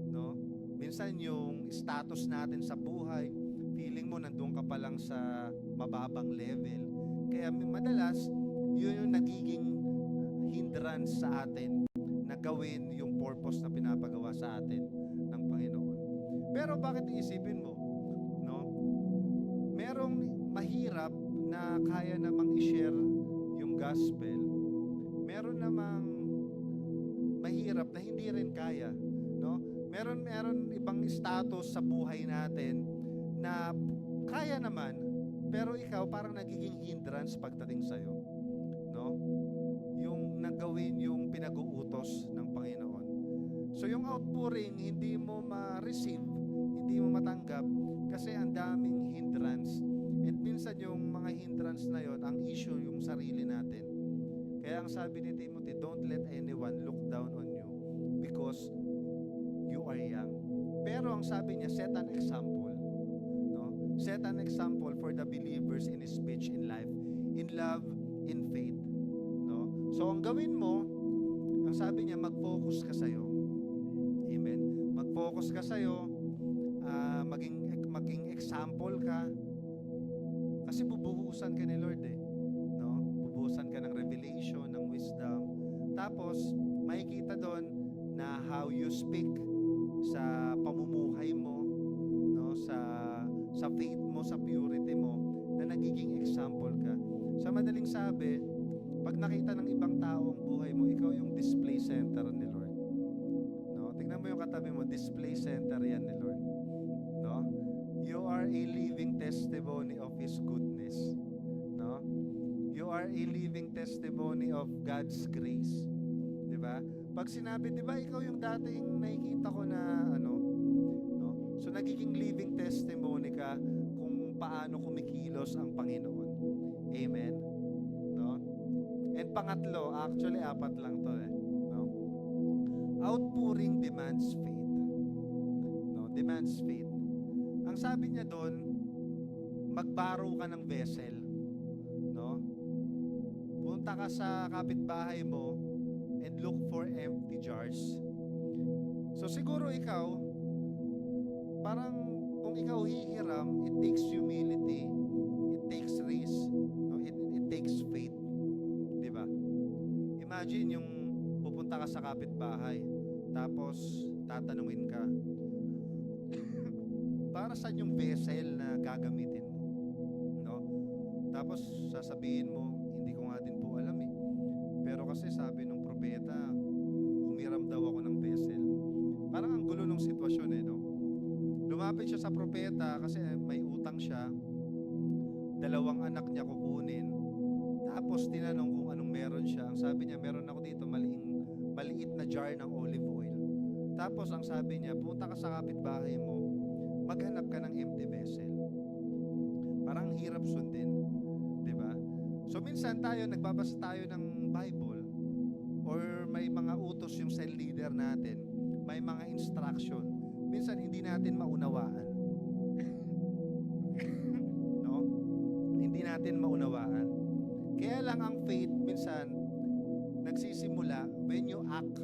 no? Minsan yung status natin sa buhay, feeling mo nandun ka pa lang sa mababang level. Kaya madalas, yun yung nagiging hindrance sa atin na gawin yung purpose na pinapagawa sa atin ng Panginoon. Pero bakit iisipin mo? No? Merong mahirap na kaya namang i-share yung gospel. Meron namang mahirap na hindi rin kaya, no? Meron ibang status sa buhay natin na kaya naman, pero ikaw parang nagiging hindrance pagdating sa'yo, no? Yung nagawin yung pinag-uutos ng Panginoon. So yung outpouring, hindi mo ma-receive, hindi mo matanggap kasi ang daming hindrance. At minsan yung mga hindrance na yon, ang issue yung sarili natin. Kaya ang sabi ni Timothy, don't let anyone look down on you because you are young. Pero ang sabi niya, set an example. No? Set an example for the believers in speech, in life, in love, in faith. No? So ang gawin mo, ang sabi niya, mag-focus ka sa'yo. Amen. Mag-focus ka sa'yo, maging example ka. Kasi bubuhusan ka ni Lord eh. No? Bubuhusan ka ng revelation, ng wisdom. Tapos, makikita doon na how you speak sa pamumuhay mo, no? Sa faith mo, sa purity mo, na nagiging example ka. Sa madaling sabi, pag nakita ng ibang tao ang buhay mo, ikaw yung display center ni Lord. No? Tingnan mo yung katabi mo, display center yan ni Lord. No? You are a living living testimony of His goodness. No? You are a living testimony of God's grace. Di ba? Pag sinabi, di ba, ikaw yung dating nakikita ko na ano, no? So, nagiging living testimony ka kung paano kumikilos ang Panginoon. Amen? No? And pangatlo, actually, 4 lang to eh. No? Outpouring demands faith. No? Demands faith. Ang sabi niya doon, mag-borrow ka ng vessel. No? Punta ka sa kapitbahay mo and look for empty jars. So siguro ikaw, parang kung ikaw hihiram, it takes humility, it takes risk, no? It takes faith. Di ba? Imagine yung pupunta ka sa kapitbahay, tapos tatanungin ka, para saan yung vessel na gagamitin mo? No? Tapos sasabihin mo, hindi ko nga din po alam eh. Pero kasi sabi ng propeta, humiram daw ako ng vessel. Parang ang gulo ng sitwasyon eh, no? Lumapit siya sa propeta kasi may utang siya. 2 anak niya kukunin. Tapos tinanong kung anong meron siya. Ang sabi niya, meron ako dito maliit na jar ng olive oil. Tapos ang sabi niya, punta ka sa kapitbahay mo, maghanap ka ng empty vessel. Parang hirap sundin. Di ba? So minsan nagbabasa tayo ng Bible or may mga utos yung cell leader natin, may mga instruction. Minsan hindi natin maunawaan. No? Hindi natin maunawaan. Kaya lang ang faith minsan nagsisimula when you act.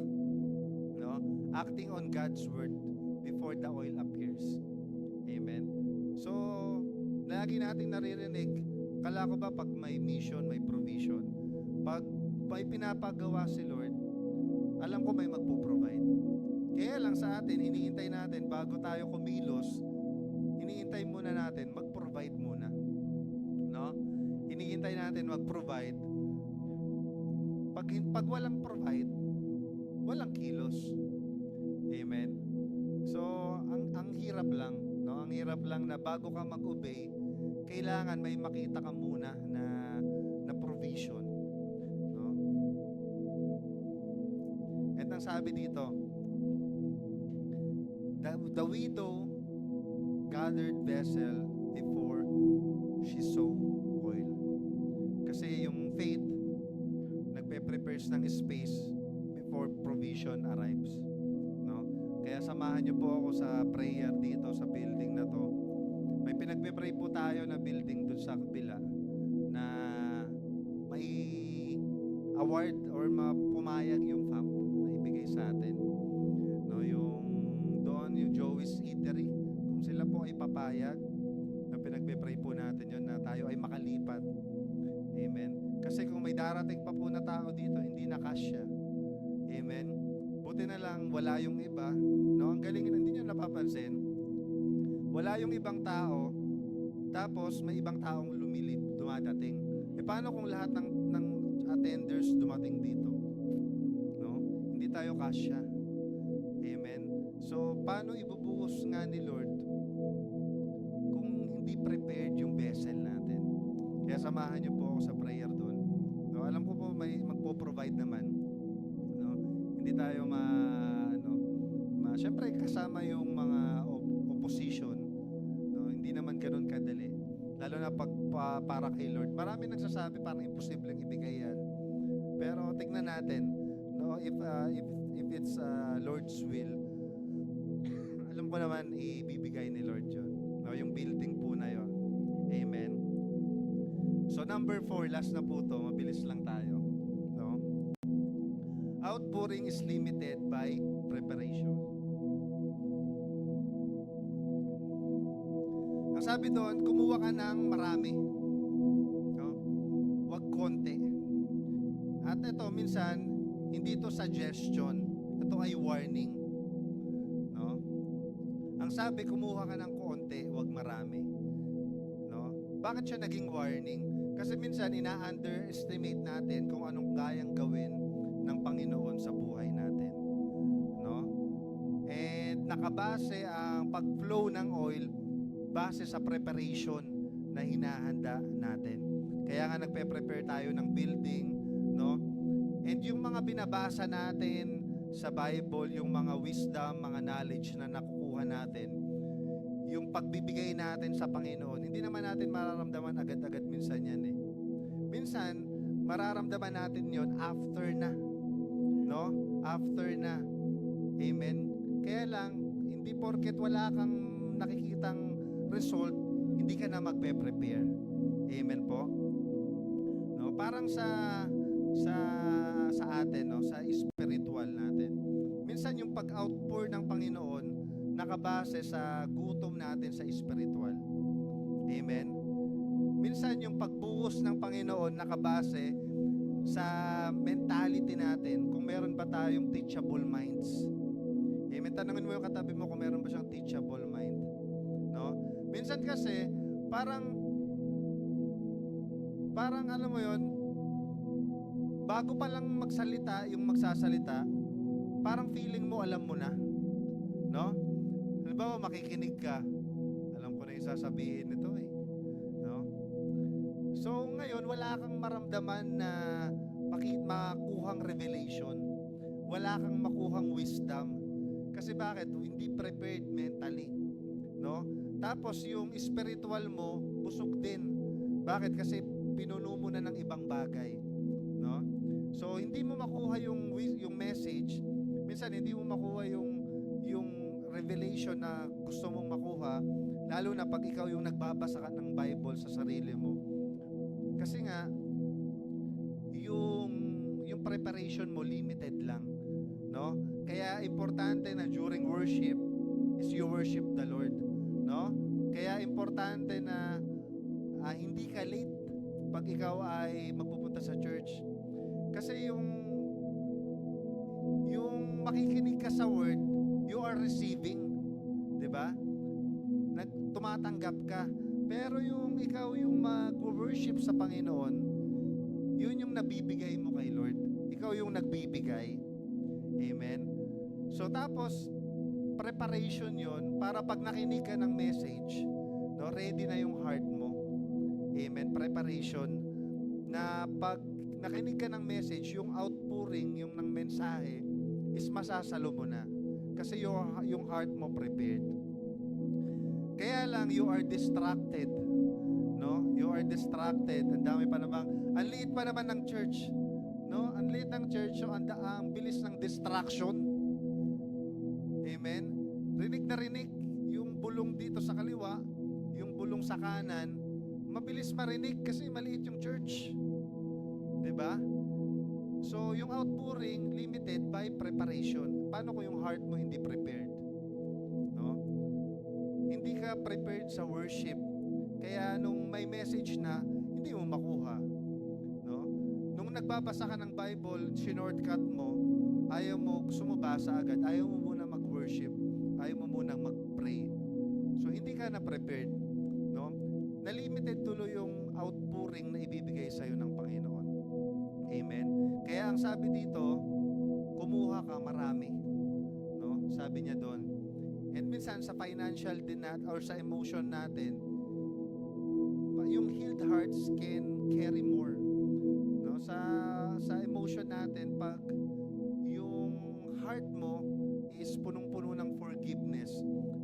No? Acting on God's word before the oil appears. Amen. So, lagi nating naririnig, kala ko ba pag may mission, may provision, pag may pinapagawa si Lord, alam ko may magpo-provide. Kaya lang sa atin, hinihintay natin bago tayo kumilos, hinihintay muna natin, mag-provide muna. No? Hinihintay natin mag-provide. Pag walang provide, walang kilos. Amen. So, ang hirap lang, no? Ang hirap lang na bago ka mag-obey, kailangan may makita ka muna na provision, no? And ang sabi dito, the widow gathered vessel before she sowed oil. Kasi yung faith nagpe-prepares ng space before provision arrives, no? Kaya samahan niyo po ako sa prayer dito sa building na to. May pinagpe-pray po tayo na building dun sa kabila na may award or pumayag yung FAP na ibigay sa atin. No, yung doon yung Joey's Eatery, kung sila po ay papayag, na pinagpe-pray po natin yun na tayo ay makalipat. Amen. Kasi kung may darating pa po na tao dito, hindi na kasya. Amen. Buti na lang wala yung iba, no? Ang galing, hindi niyo napapansin. Wala yung ibang tao, tapos may ibang taong dumadating. E paano kung lahat ng attenders dumating dito? No? Hindi tayo kasya. Amen. So, paano ibubuhos nga ni Lord kung hindi prepared yung vessel natin? Kaya samahan niyo po ako sa prayer doon. No, alam ko po may magpo-provide naman. No? Hindi tayo syempre kasama yung mga opposition. No, hindi naman ganoon kadali. Lalo na para kay Lord. Marami nagsasabi parang imposibleng ibigay yan. Pero tignan natin, no, if it's Lord's will, alam ko naman ibibigay ni Lord 'yon. No, yung building po na 'yon. Amen. So number 4, last na po to, mabilis lang tayo. No? Outpouring is limited by preparation. Ang sabi doon, kumuha ka ng marami. No? Huwag konti. At ito, minsan, hindi ito suggestion. Ito ay warning. No? Ang sabi, kumuha ka ng konti, huwag marami. No? Bakit siya naging warning? Kasi minsan, ina-underestimate natin kung anong kayang gawin ng Panginoon sa buhay natin. No? And nakabase ang pag-flow ng oil base sa preparation na hinahanda natin. Kaya nga nagpe-prepare tayo ng building, no? And yung mga binabasa natin sa Bible, yung mga wisdom, mga knowledge na nakukuha natin, yung pagbibigay natin sa Panginoon, hindi naman natin mararamdaman agad-agad minsan yan eh. Minsan, mararamdaman natin yon after na. No? After na. Amen? Kaya lang, hindi porket wala kang nakikitang result, hindi ka na magpe-prepare. Amen po? No? Parang sa atin, no? Sa spiritual natin. Minsan yung pag-outpour ng Panginoon, nakabase sa gutom natin sa spiritual. Amen? Minsan yung pagbuhos ng Panginoon nakabase sa mentality natin, kung meron ba tayong teachable minds. Amen? Tanungin mo yung katabi mo kung meron ba siyang teachable mind. No? Minsan kasi, parang alam mo yon, bago pa lang magsalita, yung magsasalita, parang feeling mo alam mo na. No? Halimbawa, makikinig ka. Alam ko na yung sasabihin nito eh. No? So, ngayon, wala kang maramdaman na makuhang revelation. Wala kang makuhang wisdom. Kasi bakit? Hindi prepared mentally. No? Tapos, yung spiritual mo, busog din. Bakit? Kasi pinuno mo na ng ibang bagay. No? So, hindi mo makuha yung message. Minsan, hindi mo makuha yung revelation na gusto mong makuha, lalo na pag ikaw yung nagbabasa ka ng Bible sa sarili mo. Kasi nga, yung preparation mo limited lang, no? Kaya importante na during worship is you worship the Lord, no? Kaya importante na hindi ka late pag ikaw ay magpupunta sa church. Kasi yung makikinig ka sa word, you are receiving, 'di ba? Tumatanggap ka. Pero yung ikaw yung mag-worship sa Panginoon, yun yung nabibigay mo kay Lord. Ikaw yung nagbibigay. Amen. So tapos preparation yun para pag nakinig ka ng message, no, ready na yung heart mo. Amen. Preparation na pag nakinig ka ng message, yung outpouring, yung ng mensahe is masasalo mo na. Kasi yung heart mo prepared. Kaya lang, you are distracted. No? You are distracted. Ang dami pa namang, ang liit pa naman ng church. No? Ang liit ng church, so ang bilis ng distraction. Amen? Rinig na rinig. Yung bulong dito sa kaliwa, yung bulong sa kanan, mabilis marinig kasi maliit yung church. 'Di ba? So, yung outpouring limited by preparation. Paano kung yung heart mo hindi prepared? No? Hindi ka prepared sa worship. Kaya nung may message na, hindi mo makuha. No? Nung nagbabasa ka ng Bible, shortcut mo, ayaw mo sumubasa agad, ayaw mo muna mag-worship, ayaw mo muna mag-pray. So, hindi ka na prepared. No? Na-limited tuloy yung outpouring na ibibigay sa'yo ng Panginoon. Amen. Kaya ang sabi dito, kumuha ka marami. No? Sabi niya doon. And minsan sa financial din or sa emotion natin, yung healed hearts can carry more. No? Sa emotion natin, pag yung heart mo is punong-puno ng forgiveness,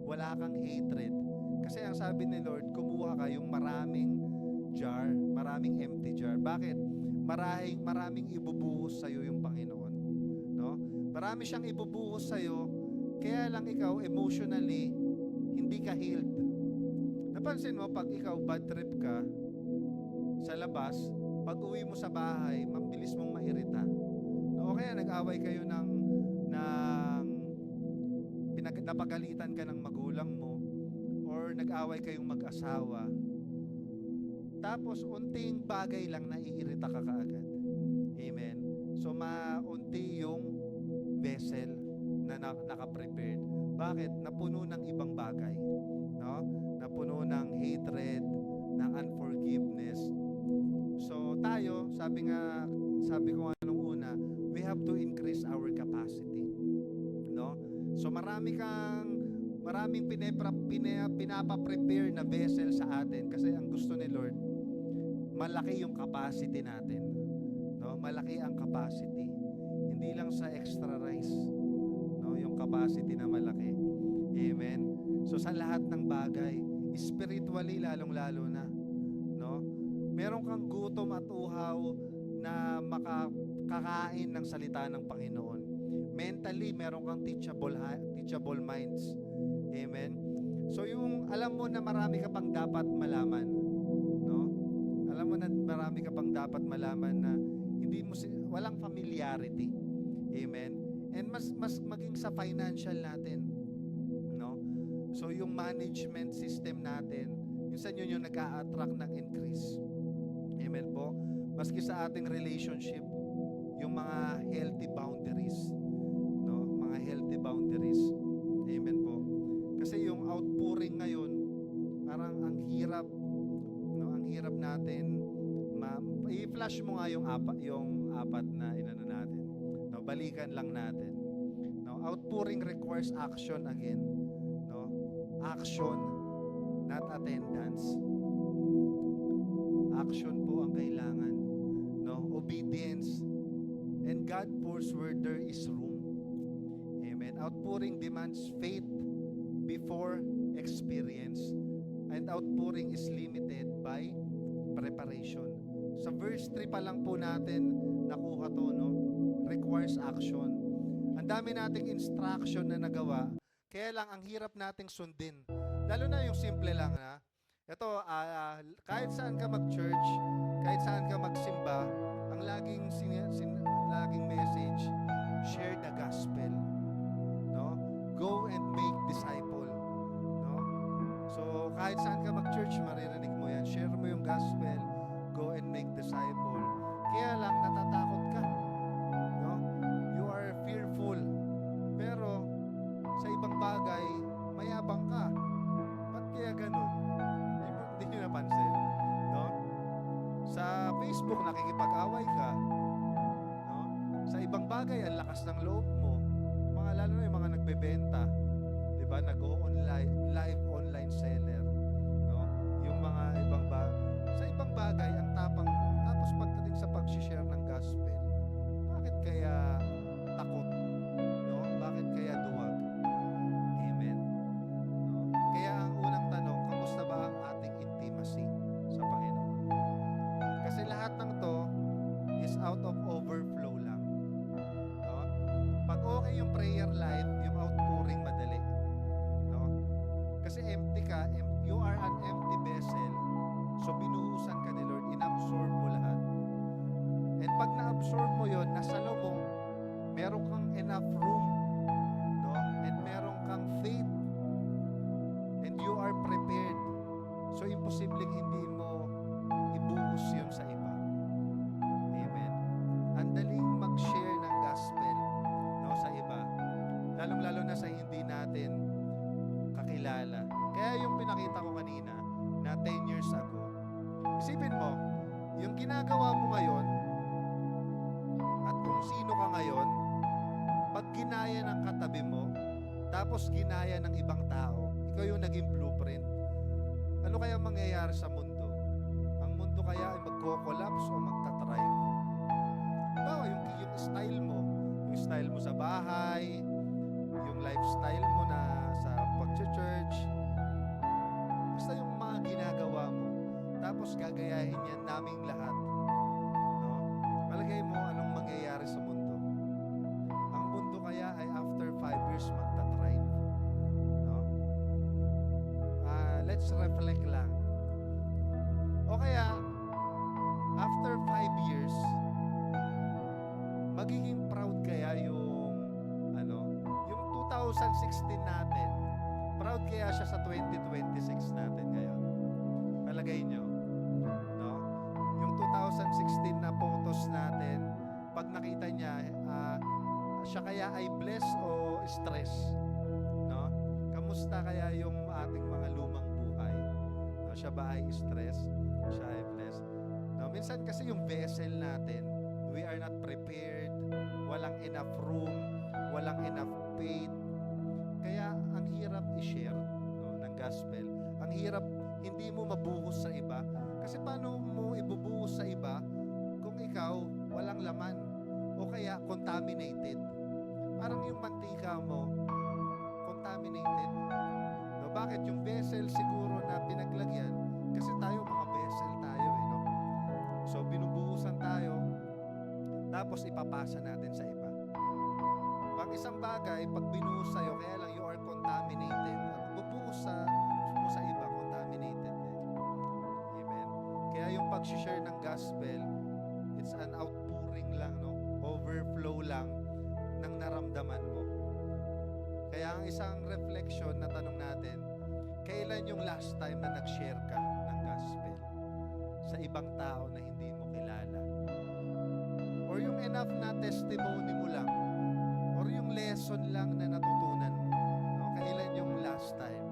wala kang hatred. Kasi ang sabi ni Lord, kumuha ka yung maraming jar, maraming empty jar. Bakit? Maraming ibubuhos sa iyo yung Panginoon, no? Marami siyang ibubuhos sa iyo, kaya lang ikaw emotionally hindi ka healed. Napansin mo pag ikaw bad trip ka sa labas, pag uwi mo sa bahay, mabilis mong mairita. No, kaya nag-away kayo napagalitan ka ng magulang mo, or nag-away kayong mag-asawa. Tapos, unting bagay lang naiirita ka kaagad. Amen? So, maunti yung vessel na naka-prepared. Bakit? Napuno ng ibang bagay. No? Napuno ng hatred, ng unforgiveness. So, tayo, sabi ko nga nung una, we have to increase our capacity. No? So, marami maraming pinapa-prepare na vessel sa atin kasi ang gusto ni Lord, malaki yung capacity natin. No? Malaki ang capacity. Hindi lang sa extra rice. No? Yung capacity na malaki. Amen. So sa lahat ng bagay, spiritually lalong-lalo na, no? Meron kang gutom at uhaw na makakain ng salita ng Panginoon. Mentally, meron kang teachable minds. Amen. So yung alam mo na marami ka pang dapat malaman, no? Alam mo na marami ka pang dapat malaman na hindi mo walang familiarity. Amen. And mas maging sa financial natin, no? So yung management system natin, minsan yun yung nag-a-attract ng increase. Amen po. Maski sa ating relationship, yung mga healthy boundaries, no? Mga healthy boundaries. Amen po. Kasi yung outpouring ngayon, parang ang hirap, no? Ang hirap natin i-flash mo nga yung apat na inano natin. No, balikan lang natin. No, outpouring requires action again. No? Action, not attendance. Action po ang kailangan. No, obedience. And God pours where there is room. Amen. Outpouring demands faith before experience. And outpouring is limited by preparation. Sa verse 3 pa lang po natin nakuha to, no? Requires action. Ang dami nating instruction na nagawa, kaya lang ang hirap nating sundin. Lalo na yung simple lang na, ito, kahit saan ka mag-church, kahit saan ka magsimba, ang laging message, share the gospel. No? Go and make disciple. No? So, kahit saan ka mag-church, maririnig mo yan. Share mo yung gospel. Go and make disciple. Kaya lang natatakot ka. No? You are fearful. Pero sa ibang bagay, mayabang ka. Ba't kaya ganun? Hindi nyo napansin. No? Sa Facebook, nakikipag-away ka. No? Sa ibang bagay, ang lakas ng loob mo. Lalo na yung mga nagbebenta. Diba? Nag-o-online, live online seller. No? Yung mga sa ibang bagay, ang tapang mo. Tapos pagdating sa pag-share ng gospel, bakit kaya takot? No? Bakit kaya duwag? Amen. No? Kaya ang unang tanong, kamusta ba ang ating intimacy sa Panginoon? Kasi lahat ng to is out of overflow lang. No? Pag okay yung prayer life, yung outpouring madali. No? Kasi empty ka, you are an empty vessel. So binuhusan ka ni Lord, inabsorb mo lahat. And pag na-absorb mo yon, nasa loob mo, meron kang enough room, no? And meron kang faith. And you are prepared. So imposibleng hindi mo ibuhos yun sa iba. Amen. Ang daling mag-share ng gospel, no, sa iba. Lalong-lalo na sa hindi natin kakilala. Kaya yung pinakita ko kanina, na 10 years ago, isipin mo, yung ginagawa mo ngayon at kung sino ka ngayon, pag ginaya ng katabi mo, tapos ginaya ng ibang tao, ikaw yung naging blueprint, ano kaya mangyayari sa mundo? Ang mundo kaya ay magko-collapse o magta-thrive? Bawa, yung style mo sa bahay, yung lifestyle mo na sa pag-church, basta yung mga ginagawa mo, tapos gagayahin yan naming lahat. No? Palagay mo anong mangyayari sa mundo. Ang mundo kaya ay after 5 years magta-thrive. No? Let's reflect lang. O kaya, after 5 years, magiging proud kaya yung 2016 natin, proud kaya siya sa 2026 natin ngayon? Palagay nyo, no? Yung 2016 na photos natin, pag nakita niya, siya kaya ay blessed o stress? No? Kamusta kaya yung ating mga lumang buhay? No? Siya ba ay stress? Siya ay blessed? No? Minsan kasi yung vessel natin, we are not prepared, walang enough room, walang enough faith, kaya ang hirap i-share. gospel. Ang hirap, hindi mo mabuhos sa iba. Kasi paano mo ibubuhos sa iba kung ikaw walang laman o kaya contaminated? Parang yung mantika mo, contaminated. No, bakit? Yung vessel siguro na pinaglagyan, kasi tayo mga vessel tayo eh, no? So binubuhusan tayo, tapos ipapasa natin sa iba. Pag isang bagay, pag binuhos sa'yo, kaya lang you are contaminated. Ang bubuhos mo sa iba, contaminated din. Amen. Kaya yung pag-share ng gospel, it's an outpouring lang, no? Overflow lang ng naramdaman mo. Kaya ang isang reflection na tanong natin, kailan yung last time na nag-share ka ng gospel sa ibang tao na hindi mo kilala? Or yung enough na testimony mo lang? Or yung lesson lang na natutunan mo? No? Kailan yung last time?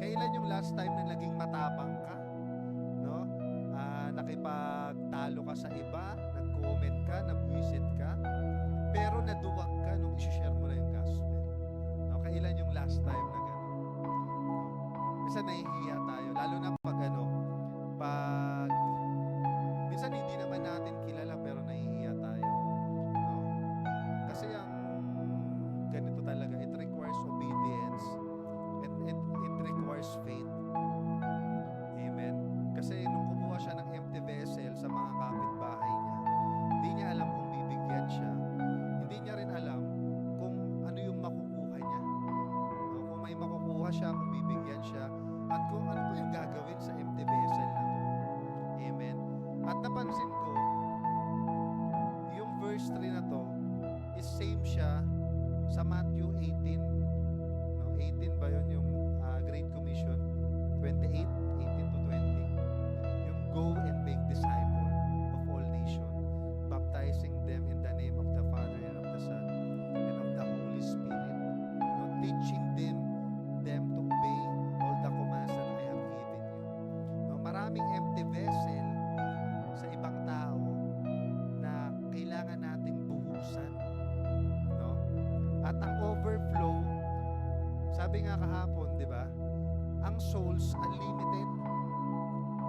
Kailan yung last time na naging matapang ka? No? Nakipagtalo ka sa iba, nag-comment ka, nabwisit ka, pero naduwag ka nung isi-share mo na yung gospel. No? Kailan yung last time na gano'n? No? Minsan nahihiya tayo, lalo na pag minsan hindi naman natin kilala pero nahihiya tayo. No? Kasi ang ganito talaga, it requires obedience and it requires faith. Amen. Kasi nung kumuha siya ng empty vessel sa mga kapitbahay niya, hindi niya alam kung bibigyan siya. Hindi niya rin alam kung ano yung makukuha niya. No? Kung may makukuha siya, kung bibigyan siya, at kung ano pa yung gagawin sa empty vessel na to. Amen. At napansin ko, yung verse 3 na to, is same siya sa Matthew 18. No? 18 ba yun yung Great Commission? 28, 18 to 20. Yung go and make disciple of all nations, baptizing them in the name of the Father and of the Son and of the Holy Spirit. No? Teaching them to obey all the commands that I have given you. No? Maraming empty vessel sa ibang tao na kailangan nating buhusan. No? At ang overflow, sabi nga kahapon, di ba? Ang souls, unlimited.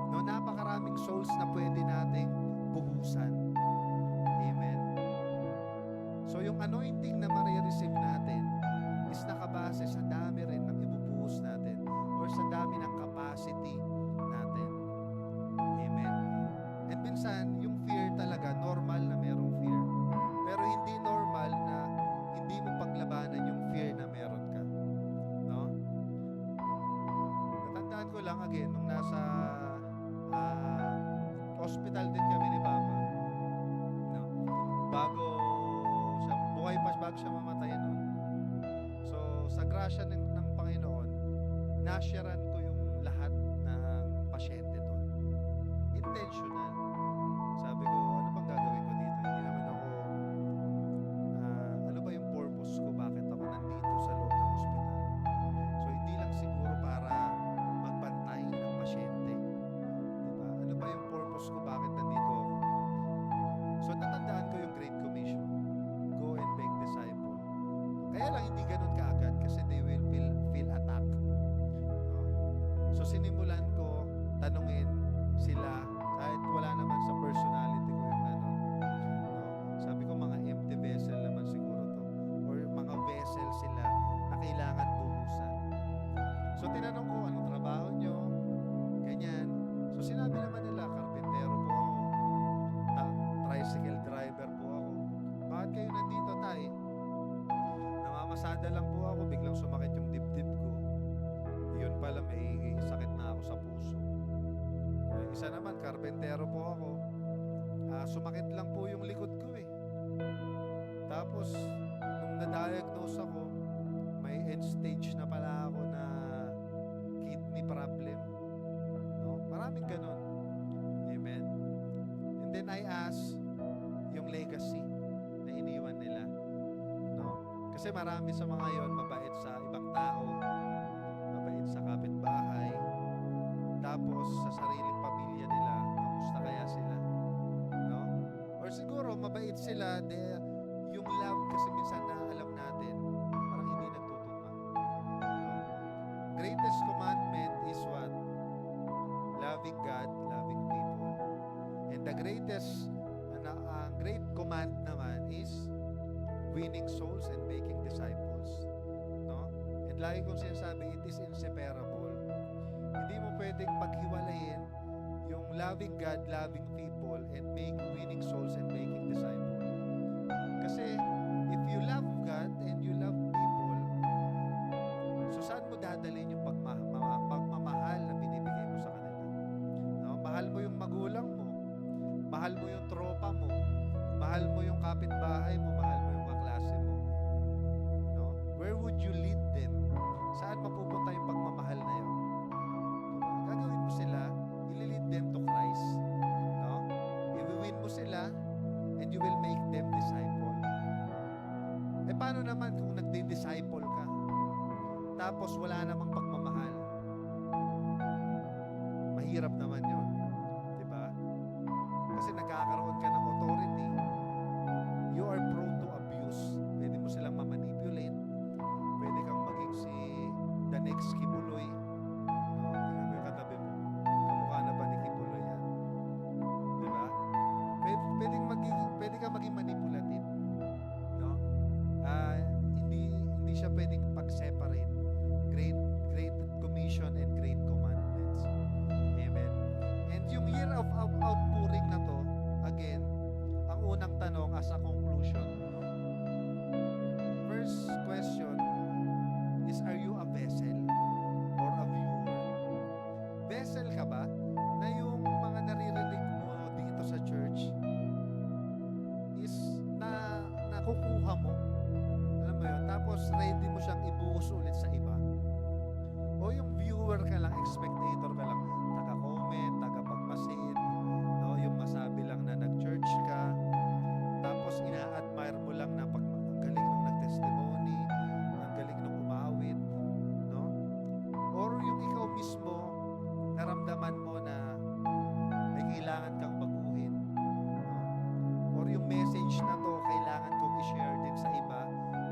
No, napakaraming souls na pwede nating buhusan. Amen. So yung anointing na marireceive natin is nakabase sa dami rin ng ibubuhos natin or sa dami ng capacity natin. Amen. And minsan, yung fear talaga, normal na merong fear. Pero hindi normal na hindi mo paglabanan yung fear na meron ka. No? Natandaan ko lang again, nung nasa hospital din kami ni Papa. No? Bago siya mamatay noon. So, sa grasya ng Panginoon, nasyaran ko yung lahat ng pasyente doon. Intentional. Sabi ko, ano bang gagawin ko dito? Hindi naman ako, ano ba yung purpose ko? Bakit ako nandito sa loob ng ospital? So, hindi lang siguro para magbantay ng pasyente. Diba? Ano ba yung purpose ko? Bakit nandito ako? So, natandaan ko yung Great Commission. Go and make disciple. Kaya lang hindi ganun kaagad kasi they will feel attack. No? So, sinimulan ko tanungin sila kahit wala naman sa personality ko yung ganun. No? Sabi ko mga empty vessel naman siguro to or mga vessel sila na kailangan buhusan. So tinanong ko anong trabaho nyo, ganyan. So sinabi naman nila karpentero po ako, tricycle driver po ako. Bakit kayo nandito tay? Namamasada lang po ako, biglang sumakit yung dibdib ko. Yun pala may sakit na ako sa puso. Isa naman, karpentero po ako. Sumakit lang po yung likod ko eh. Tapos, nung na-diagnose ako, may end stage na pala ako na kidney problem. No? Maraming ganon. Amen. And then I ask yung legacy na iniwan nila. No? Kasi marami sa mga yon mabait sa ibang tao, mabait sa kapitbahay, tapos sa sariling pamilya nila, kamusta kaya sila? No? Or siguro, mabait sila, yung love kasi minsan na alam natin, parang hindi nagtutugma. No? Greatest command the greatest, ang great command naman is winning souls and making disciples. No? And lagi kong sinasabi, it is inseparable. Hindi mo pwedeng paghiwalayin yung loving God, loving people, and winning souls and making disciples. Kasi, if you love God and you love people, so saan mo dadalhin yung pagmamahal na binibigay mo sa kanila? No? Mahal mo yung magulang mo, mahal mo yung tropa mo, mahal mo yung kapitbahay mo, mahal mo yung kaklase mo. No? Where would you lead them? Saan mapupunta yung pagmamahal na yun? Diba? Gagawin mo sila, ililid them to Christ. No? I-win mo sila, and you will make them disciple. Eh paano naman kung nagdi-disciple ka, tapos wala namang pagmamahal? Mahirap naman yun. Diba? Kasi nagkakaroon ka ng authority. You are prone to abuse. Pwede mo silang mamanipulate. Pwede kang maging the next Kibuloy. No? Tingnan mo yung katabi mo. Kamukha na ba ni Kibuloy yan? Diba? Pwede kang maging manipulative. No? Hindi siya pwedeng pag-separate. Great Commission and Great Commandments. Amen. And yung year of outpouring na to, again, ang unang tanong as a conclusion, no? First question is, are you a vessel or a viewer? Vessel ka ba na yung mga naririnig mo dito sa church is nakukuha mo? Alam mo yun? Tapos ready mo siyang ibuhos ulit sa iba? O yung viewer ka lang, spectator ka lang, taga-comment, taga-pagmasid, no? Yung masabi lang na nag-church ka, tapos ina-admire mo lang na ang galing nung nag-testimony, ang galing nung umawit, no? Or yung ikaw mismo, naramdaman mo na may kailangan kang baguhin, no? Or yung message na to, kailangan kong i-share din sa iba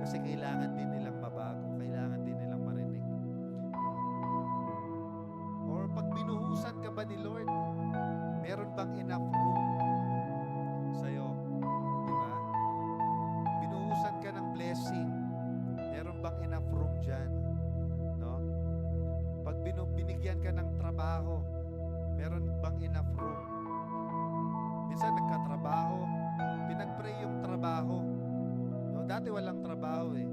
kasi kailangan din nilang mabago, kailangan din nilang marinig. Or pag binuhusan ka ba ni Lord, meron bang enough room sa'yo? Diba? Binuhusan ka ng blessing, meron bang enough room dyan? No? Pag binigyan ka ng trabaho, meron bang enough room? Minsan nagkatrabaho, pinag-pray yung trabaho. No? Dati walang trabaho eh.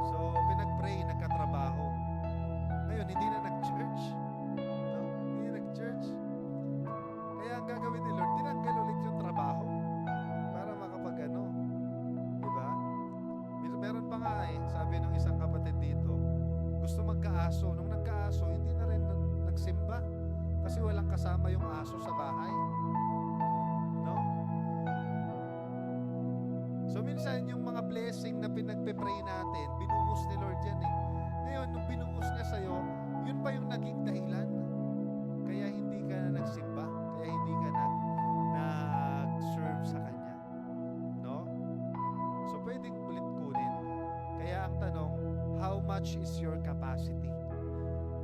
So, pinag-pray, nagkatrabaho. Ngayon, hindi na nag-church. No? Hindi nag-church. Kaya ang gagawin ni Lord, tinanggal ulit yung trabaho para makapag-ano. Diba? Meron pa nga eh, sabi ng isang kapatid dito, gusto magkaaso. Nung nagkaaso, hindi na rin nagsimba kasi walang kasama yung aso sa bahay. No? So minsan yung mga blessing na pinagpe-pray natin, binuhos ni Lord yan eh. Ngayon, nung binuhos niya sa'yo, yun pa yung naging dahilan. Kaya hindi ka na nagsimba, kaya hindi ka nag-serve sa Kanya. No? So pwedeng ulit kunin. Kaya ang tanong, how much is your capacity?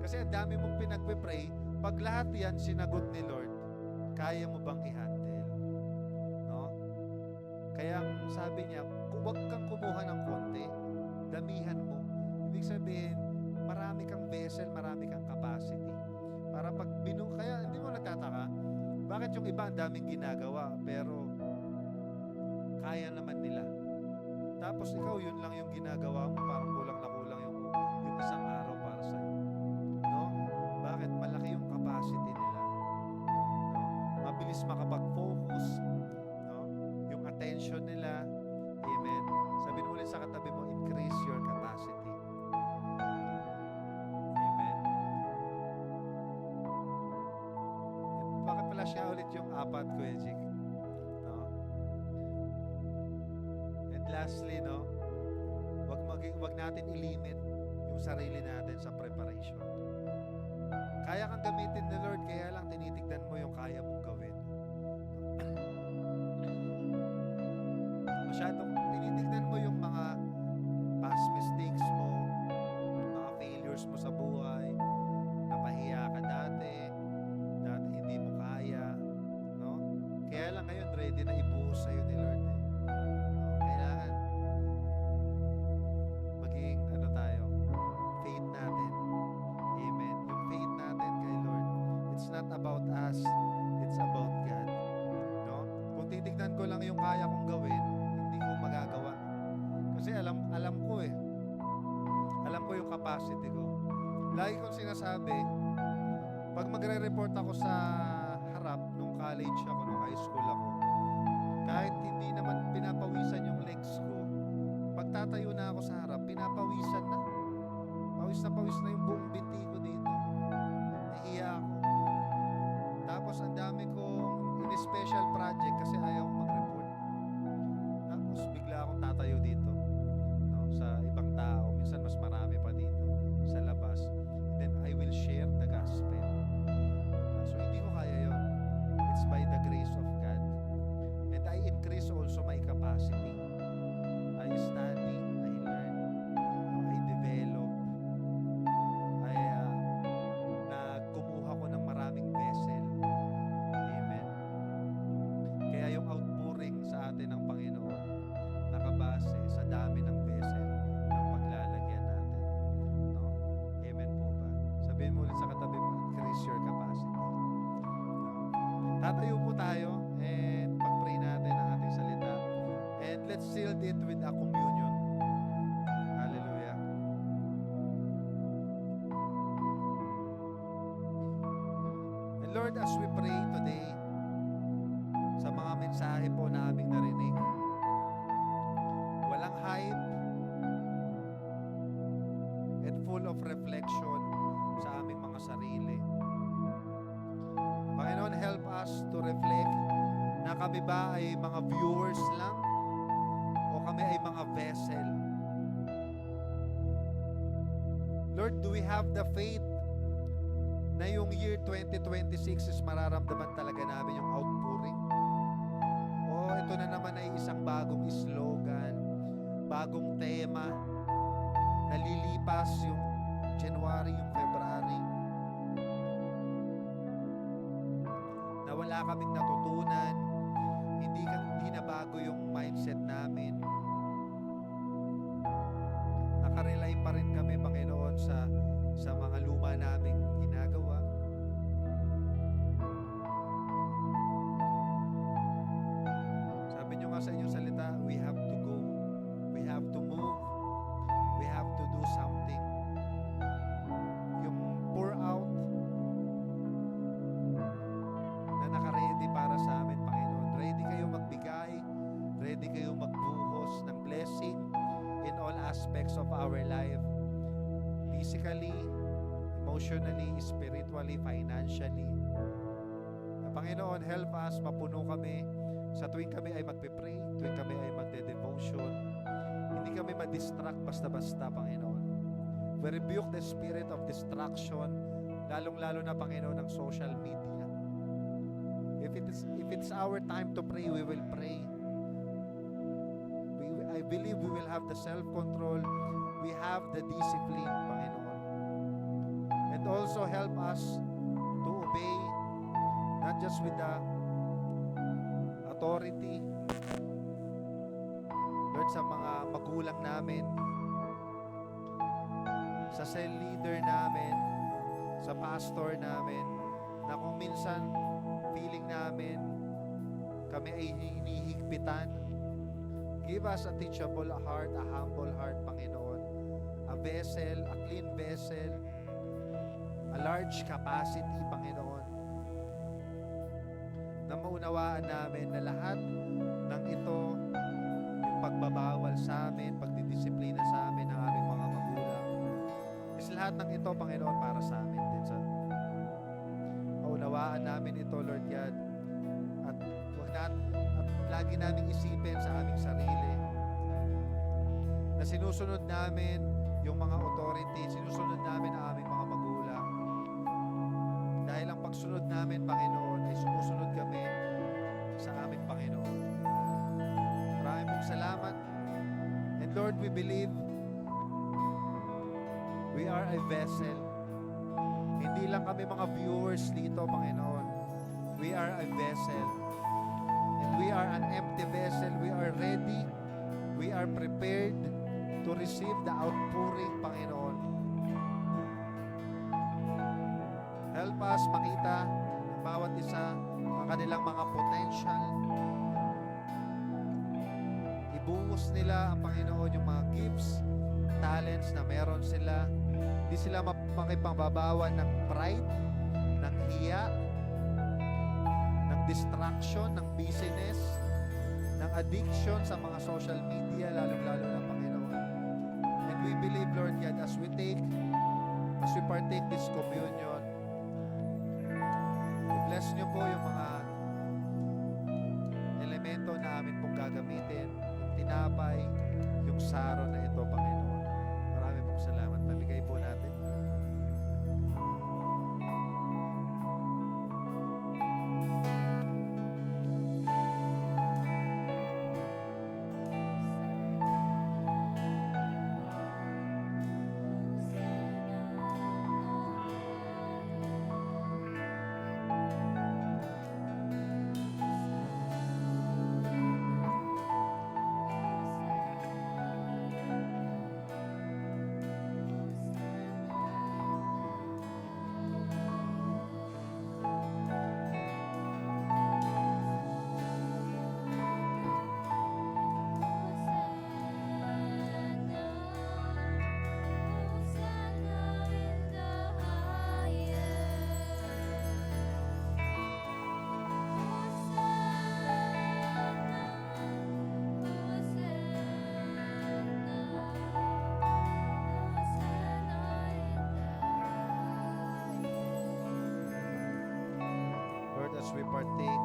Kasi ang dami mong pinagpe-pray, pag lahat yan sinagot ni Lord, kaya mo bang i-handle? No? Kaya ang sabi niya, huwag kang kumuha ng konti, damihan mo. Ibig sabihin, marami kang vessel, marami kang capacity. Para pag kaya hindi mo nagtataka, bakit yung iba ang daming ginagawa, pero kaya naman nila. Tapos ikaw, yun lang yung ginagawa mo, parang kulang na kulang yung isang araw para sa'yo. No? Bakit? Malaki yung capacity nila. No? Mabilis makapag-focus. No? Yung attention nila. Amen. Sabihin mo ulit sa katabi mo, increase your capacity. Amen. Pakipala siya ulit yung apat ko, Ejik. No? And lastly, no, wag natin ilimit yung sarili natin sa preparation. Kaya kang gamitin ni Lord, kaya lang tinitignan mo yung kaya mong gawin. Masyadong tinitignan mo yung mga past mistakes mo, mga failures mo sa buhay, napahiya ka dati hindi mo kaya, no? Kaya ready na ibuhos sa'yo ni Lord. No? Kailangan maging tayo, faith natin. Amen. Yung faith natin kay Lord, it's not about us, it's about God. No? Kung titignan ko lang yung kaya kong gawin, hindi ko magagawa. Kasi alam ko eh. Alam ko yung capacity ko. Lagi kong sinasabi, pag magre-report ako sa harap nung college ako, nung high school ako, kahit hindi naman pinapawisan yung legs ko, pagtatayo na ako sa harap, pinapawisan na. Pawis na yung buong binti ko dito. Nahiya ako. Tapos ang dami kong in-special project kasi ayaw kong mag-report. Tapos bigla akong tatayo dito. No, sa ibang tao. Minsan mas marami pa dito sa labas. And then I will share the gospel. So hindi ko kaya yun. It's by the grace of God. And I increase also my capacity. I study, I learn, I develop. Kumuha ko ng maraming vessel. Amen. Kaya yung outpouring sa atin ng Panginoon, nakabase sa dami ng vessel ng paglalagyan natin. No? Amen po ba? Sabihin mo ulit sa katabi mo, increase your capacity. No? Tatayo po tayo and pag-pray natin ang ating salita. And let's seal it with a communion. Hallelujah. And Lord, as we pray today, sa mga mensahe po na aming narinig, walang hype and full of reflection sa aming mga sarili. Panginoon, help us to reflect na kami ba ay mga viewers lang o kami ay mga vessel. Lord, do we have the faith na yung year 2026 is mararamdaman talaga namin yung outpouring? O ito na naman ay isang bagong slogan, bagong tema, nalilipas yung January, yung February, na wala kaming natutunan, hindi na bago yung mindset namin. Nakarely pa rin kami, Panginoon, sa mga luma naming ginagawa. Sabi nyo nga sa inyong salita, we have to go, we have to move, we have to do something. Yung pour out na naka-ready para sa amin, Panginoon. Ready kayo magbigay, ready kayo magbuhos ng blessing in all aspects of our life. Physically, emotionally, spiritually, financially. Panginoon, help us, mapuno kami sa tuwing kami ay magpe-pray, tuwing kami ay magde-devotion. Hindi kami ma-distract basta-basta, Panginoon. We rebuke the spirit of distraction, lalong-lalo na, Panginoon, ng social media. If it's our time to pray, we will pray. I believe we will have the self-control. We have the discipline, Panginoon. And also help us to obey, not just with the authority, Lord, sa mga magulang namin, sa cell leader namin, sa pastor namin, na kung minsan feeling namin kami ay hinihigpitan. Give us a teachable heart, a humble heart, Panginoon. A vessel, a clean vessel, a large capacity, Panginoon. Na maunawaan namin na lahat ng ito, yung pagbabawal sa amin, pagdidisiplina sa amin ng aming mga magulang, is lahat ng ito, Panginoon, para sa amin din. Maunawaan namin ito, Lord God, at lagi namin isipin sa aming sarili na sinusunod namin yung mga authority, sinusunod namin ang aming mga magulang. Dahil ang pagsunod namin, Panginoon, ay sumusunod kami sa aming Panginoon. Maraming pong salamat. And Lord, we believe we are a vessel. Hindi lang kami mga viewers dito, Panginoon. We are a vessel. And we are an empty vessel. We are ready. We are prepared to receive the outpouring, Panginoon. Help us makita ng bawat isa ang kanilang mga potential. Ibuhos nila ang Panginoon yung mga gifts, talents na meron sila. Hindi sila makipagbabawan ng pride, ng hiya, ng distraction, ng busyness, ng addiction sa mga social media, lalong-lalo na Panginoon. And we believe, Lord God, as we partake this communion, i-bless niyo po yung mga elemento na amin pong gagamitin, yung tinapay, yung saro na ito, Panginoon. Marami pong salamat. Pamigay po natin. Lord, as we partake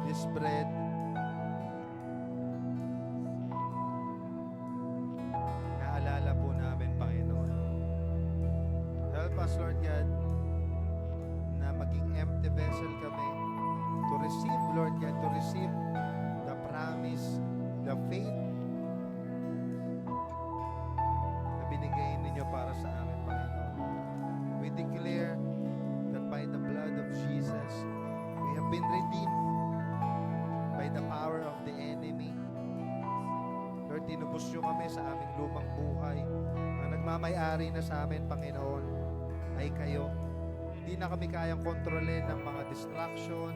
this bread, naalala po namin, Panginoon. Help us, Lord God, na maging empty vessel kami to receive, Lord God, to receive the promise, the faith na binigay ninyo para sa amin, Panginoon. We declare that by the blood of Jesus, we have been redeemed by the power of the enemy. Lord, tinubos nyo kami sa aming lumang buhay. Ang nagmamay-ari na sa amin, Panginoon, ay kayo. Hindi na kami kayang kontrolin ng mga distraction.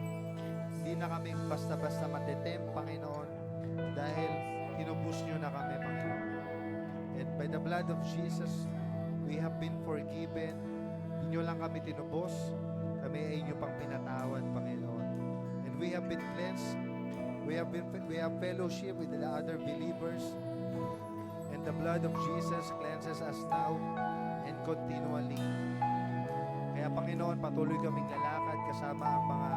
Hindi na kami basta-basta matetempt, Panginoon, dahil tinubos nyo na kami, Panginoon. And by the blood of Jesus, we have been forgiven. Hindi nyo lang kami tinubos, kami ay inyo pang pinatawad, Panginoon. And we have been cleansed. We have fellowship with the other believers. And the blood of Jesus cleanses us now and continually. Kaya, Panginoon, patuloy kaming lalakad kasama ang mga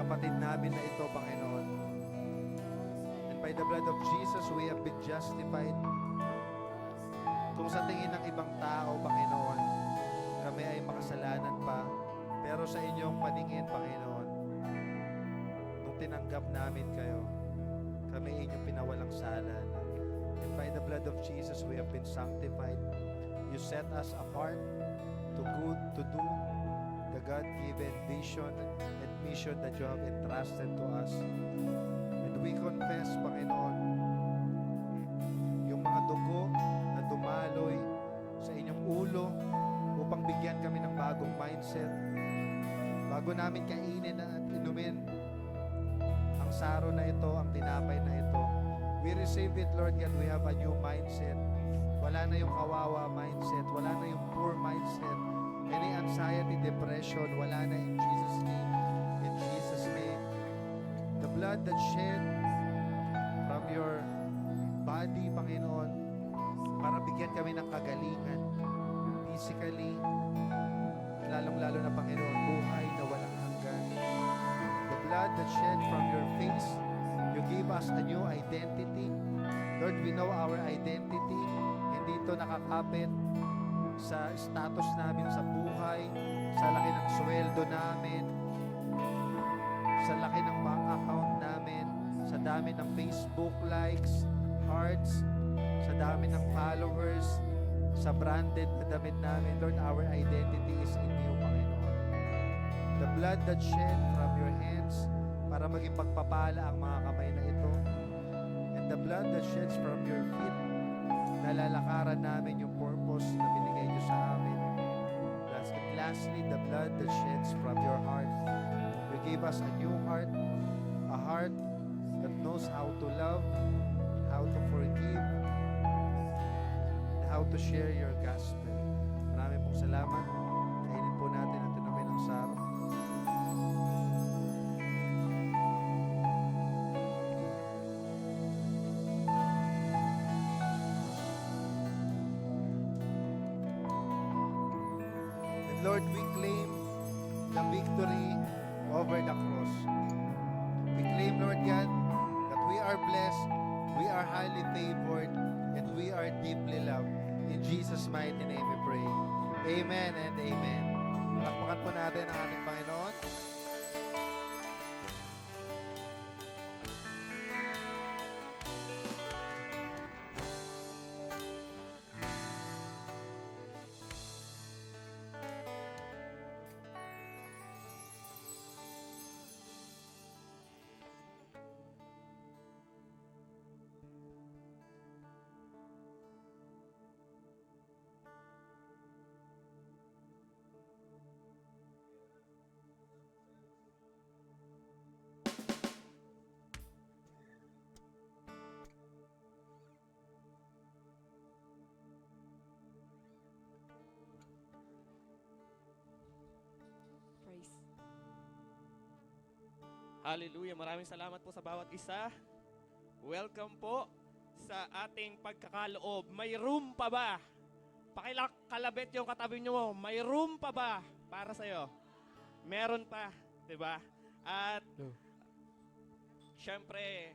kapatid namin na ito, Panginoon. And by the blood of Jesus, we have been justified. Kung sa tingin ng ibang tao, Panginoon, kami ay makasalanan pa, pero sa inyong paningin, Panginoon, nung tinanggap namin kayo, kami ay inyong pinawalang sala. And by the blood of Jesus, we have been sanctified. You set us apart to do the God-given vision and mission that you have entrusted to us. And we confess, Panginoon, yung mga dugo na dumaloy sa inyong ulo upang bigyan kami ng bagong mindset. Bago namin kainin at inumin ang saro na ito, ang tinapay na ito, we receive it, Lord God. We have a new mindset. Wala na yung kawawa mindset. Wala na yung poor mindset. Any anxiety, depression, wala na in Jesus' name. In Jesus' name. The blood that shed from your body, Panginoon, para bigyan kami ng kagalingan. Physically, lalong-lalo na, Panginoon, buhay na walang hanggan. The blood that shed from your face, you give us a new identity. Lord, we know our identity. Hindi ito nakakapit sa status namin sa buhay, sa laki ng sweldo namin, sa laki ng bank account namin, sa dami ng Facebook likes, hearts, sa dami ng followers, sa branded na damit namin. Lord, our identity is in you, Panginoon. The blood that shed from your hands para maging pagpapala ang mga kamay na ito. And the blood that sheds from your feet, nalalakaran namin yung purpose na binigay niyo sa amin. And lastly, the blood that sheds from your heart. You give us a new heart, a heart that knows how to love, how to forgive, and how to share your gospel. Maraming pong salamat. Kainin po natin ang tunawin ng sarong. And Lord, we claim the victory over the cross. We claim, Lord God, that we are blessed, we are highly favored, and we are deeply loved. In Jesus' mighty name we pray. Amen and amen. Palakpakan po natin ang ating Panginoon. Praise. Hallelujah. Maraming salamat po sa bawat isa. Welcome po sa ating pagkakaloob. May room pa ba? Pakikalabit yung katabi nyo. May room pa ba para sa'yo? Meron pa. Diba? At syempre,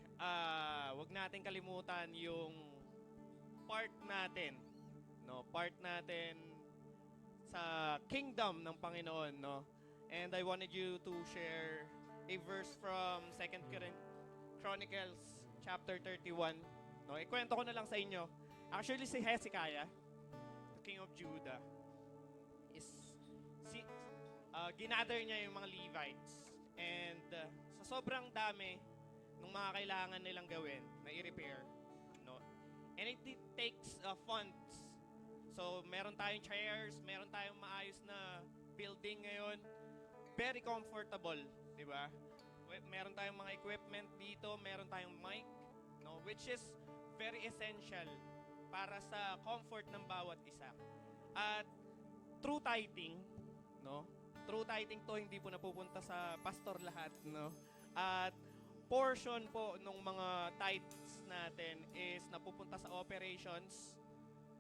wag natin kalimutan yung part natin. No? Part natin sa kingdom ng Panginoon. No? And I wanted you to share a verse from 2 Chronicles chapter 31. No, ikwento ko na lang sa inyo. Actually, si Hezekiah, the king of Judah, ginather niya yung mga Levites. And sa sobrang dami ng mga kailangan nilang gawin na i-repair. No? And it takes funds. So, meron tayong chairs, meron tayong maayos na building ngayon. Very comfortable, di ba? Meron tayong mga equipment dito, meron tayong mic, no, which is very essential para sa comfort ng bawat isa. At true tithing, no? True tithing to hindi po napupunta sa pastor lahat, no? At portion po ng mga tithes natin is napupunta sa operations,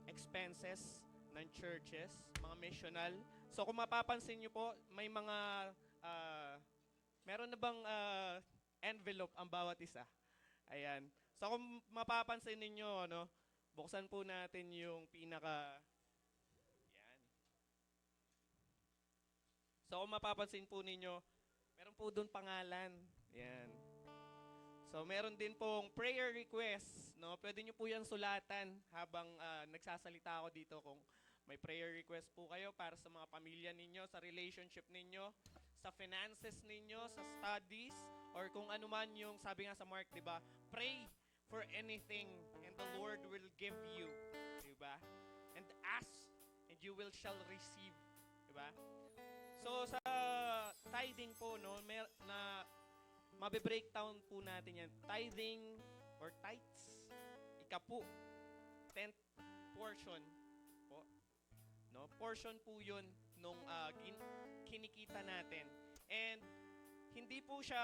expenses ng churches, mga missional. So kung mapapansin niyo po, may mga meron na bang envelope ang bawat isa? Ayan. So kung mapapansin ninyo, no, buksan po natin yung pinaka yan. So kung mapapansin po ninyo, meron po doon pangalan. Yan. So meron din pong prayer request, no? Pwede niyo po 'yan sulatan habang nagsasalita ako dito kung may prayer request po kayo para sa mga pamilya ninyo, sa relationship ninyo, sa finances ninyo, sa studies, or kung ano man yung sabi nga sa Mark, di ba? Pray for anything and the Lord will give you, di ba? And ask and you will shall receive, di ba? So sa tithing po, no, na mabe-breakdown po natin yan. Tithing or tithes, ikapu, 10th portion po. No? Portion po yun nung kinikita natin. And hindi po siya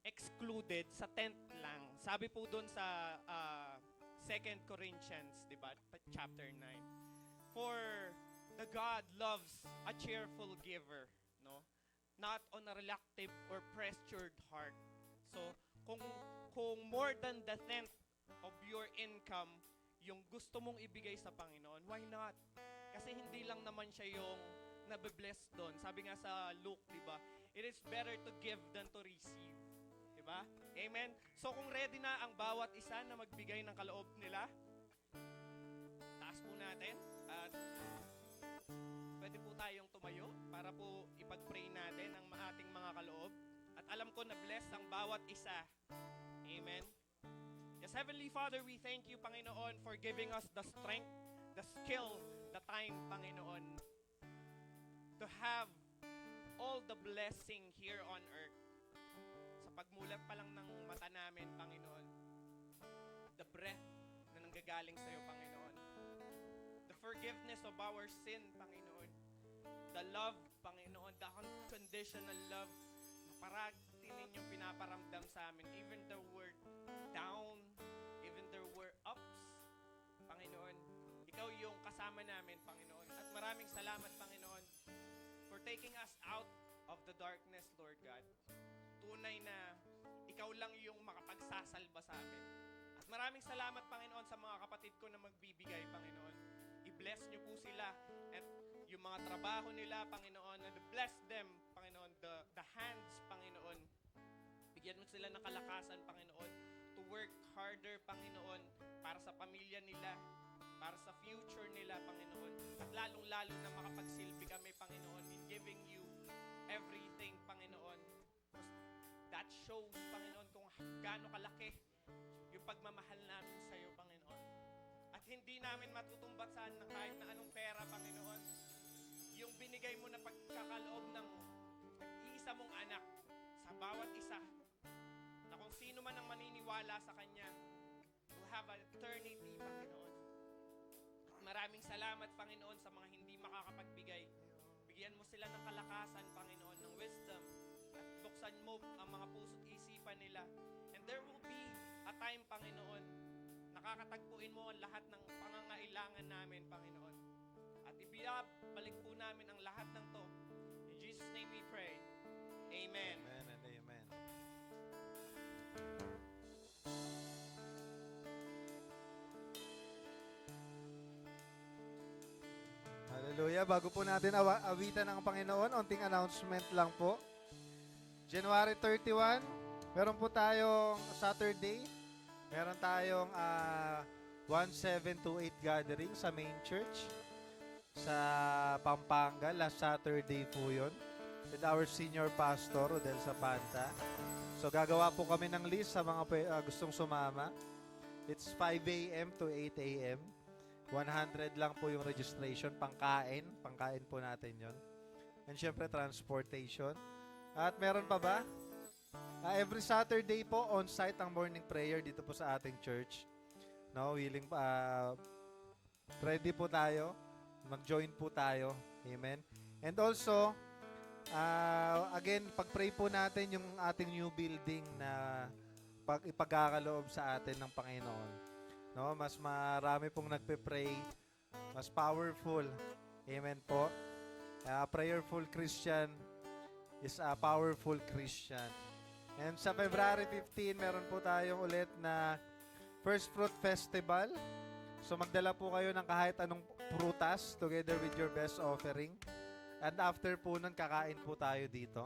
excluded sa 10th lang. Sabi po doon sa 2 Corinthians, di ba? Chapter 9. For the God loves a cheerful giver, no? Not on a reluctant or pressured heart. So, kung more than the 10th of your income, yung gusto mong ibigay sa Panginoon, why not? Kasi hindi lang naman siya yung nabe-bless doon. Sabi nga sa Luke, di ba? It is better to give than to receive. Di ba? Amen? So, kung ready na ang bawat isa na magbigay ng kaloob nila, taas po natin. At pwede po tayong tumayo para po ipag-pray natin ang ating mga kaloob. alam ko na bless ang bawat isa. Amen. Yes, Heavenly Father, we thank you, Panginoon, for giving us the strength, the skill, the time, Panginoon, to have all the blessing here on earth. Sa pagmulat pa lang ng mata namin, Panginoon, the breath na nanggagaling sa iyo, Panginoon. The forgiveness of our sin, Panginoon. The love, Panginoon, the unconditional love na parati ninyong pinaparamdam sa amin. Even though we're down, even though we're ups, Panginoon, ikaw yung kasama namin, Panginoon. At maraming salamat, Panginoon, for taking us out of the darkness, Lord God. Tunay na ikaw lang yung makapagsasalba sa amin. At maraming salamat, Panginoon, sa mga kapatid ko na magbibigay, Panginoon. I-bless niyo po sila at yung mga trabaho nila, Panginoon, and bless them, Panginoon, the hands, Panginoon. Bigyan mo sila ng kalakasan, Panginoon, to work harder, Panginoon, para sa pamilya nila, para sa future nila, Panginoon. At lalong-lalo na makapagsilbi kami, Panginoon, in giving you everything, Panginoon. That shows, Panginoon, kung gaano kalaki yung pagmamahal namin sa iyo, Panginoon. At hindi namin matutumbasan ng kahit na anong pera, Panginoon. Yung binigay mo na pagkakaloob ng iisa mong anak sa bawat isa, na kung sino man ang maniniwala sa Kanya, will have an eternity, Panginoon. At maraming salamat, Panginoon, sa mga hindi makakapagbigay. Bigyan mo sila ng kalakasan, Panginoon, ng wisdom, at buksan mo ang mga puso't isipan nila. And there will be a time, Panginoon, nakakatagpuin mo ang lahat ng pangangailangan namin, Panginoon. At ibabalik po namin ang lahat ng to. In Jesus' name we pray. Amen. Amen and amen. Hallelujah. Bago po natin awitan ng Panginoon, onting announcement lang po. January 31, meron po tayong Saturday. Meron tayong 1728 gathering sa main church sa Pampanga. Last Saturday po yun. With our senior pastor, Rodel Zapanta. So gagawa po kami ng list sa mga gustong sumama. It's 5 a.m. to 8 a.m. 100 lang po yung registration, pangkain po natin yon. And syempre transportation. At meron pa ba? Every Saturday po on-site ang morning prayer dito po sa ating church. No, ready po tayo. Mag-join po tayo. Amen. And also, again, pag-pray po natin yung ating new building na ipagkakaloob sa atin ng Panginoon. No, mas marami pong nagpe-pray, mas powerful. Amen po. Prayerful Christian is a powerful Christian. And sa February 15, meron po tayong ulit na First Fruit Festival. So magdala po kayo ng kahit anong prutas together with your best offering. And after po nun, kakain po tayo dito.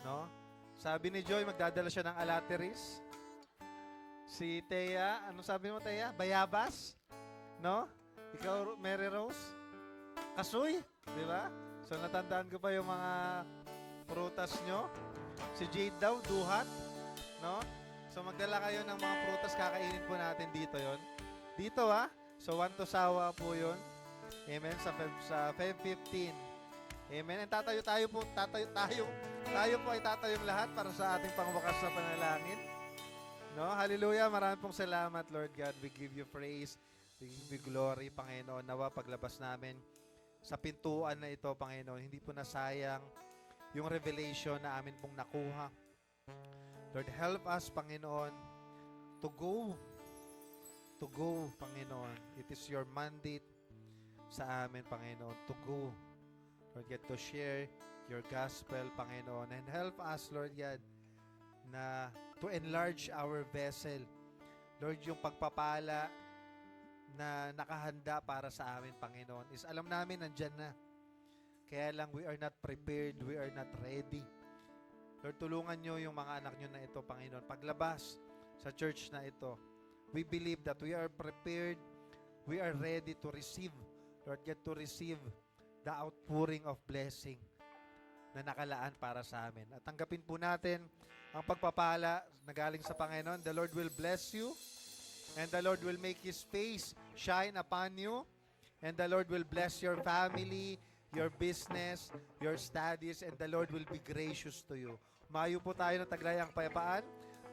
No? Sabi ni Joy, magdadala siya ng alateris. Si Thea, ano sabi mo, Thea? Bayabas? No? Ikaw, Mary Rose? Kasoy? Di ba? So natandaan ko pa yung mga prutas nyo. Si Jade daw, duhat. No? So magdala kayo ng mga prutas, kakainin po natin dito yon. Dito So 1 to Sawa po yun. Amen. Sa Feb 15. Amen. And tayo po ay tatayong lahat para sa ating pangwakas na panalangin. No? Hallelujah. Maraming pong salamat, Lord God. We give you praise. We give you glory, Panginoon. Nawa paglabas namin sa pintuan na ito, Panginoon, hindi po nasayang yung revelation na amin pong nakuha. Lord, help us, Panginoon, to go, Panginoon. It is your mandate sa amin, Panginoon, to go. Lord God, to share your gospel, Panginoon. And help us, Lord God, na to enlarge our vessel. Lord, yung pagpapala na nakahanda para sa amin, Panginoon, is alam namin nandyan na. Kaya lang, we are not prepared, we are not ready. Lord, tulungan nyo yung mga anak nyo na ito, Panginoon. Paglabas sa church na ito, we believe that we are prepared, we are ready to receive, Lord, get to receive the outpouring of blessing na nakalaan para sa amin. At tanggapin po natin ang pagpapala na galing sa Panginoon. The Lord will bless you, and the Lord will make His face shine upon you, and the Lord will bless your family, your business, your studies, and the Lord will be gracious to you. Mayo po tayo ng taglayang payapaan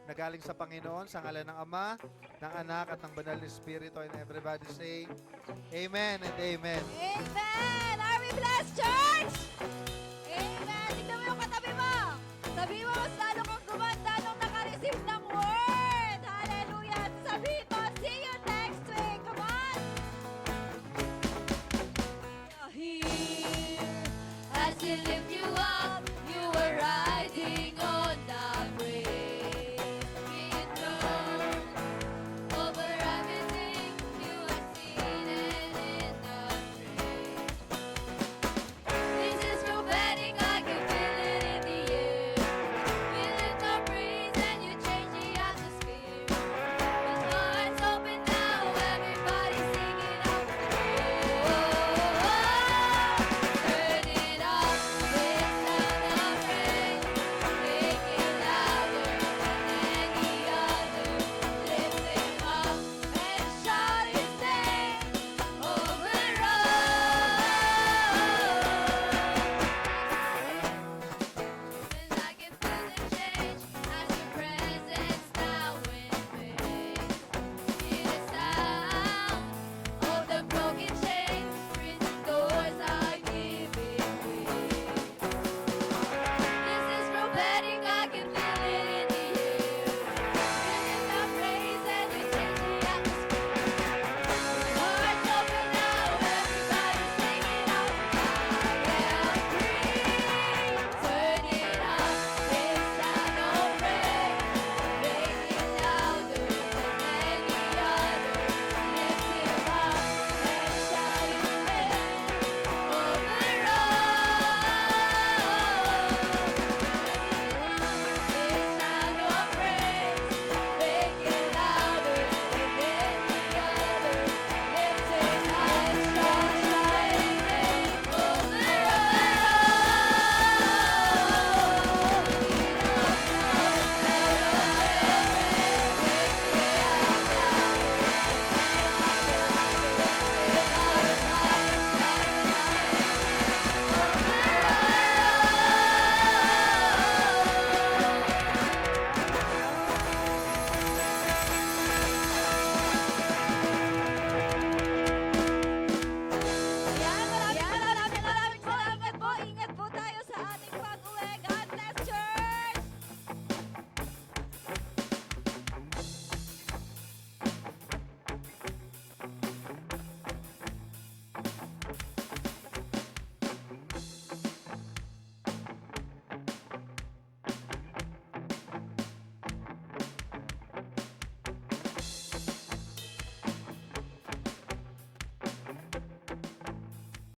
na galing sa Panginoon, sa ngalan ng Ama, ng Anak, at ng Banal na Espiritu. And everybody say, Amen and Amen. Amen! Are we blessed, church? Amen! Tignan mo yung katabi mo. Sabi mo, mas lalo kang gumanda nung naka-receive ng word. Hallelujah! Sabi mo, see you next week. Come on! As we lift you up,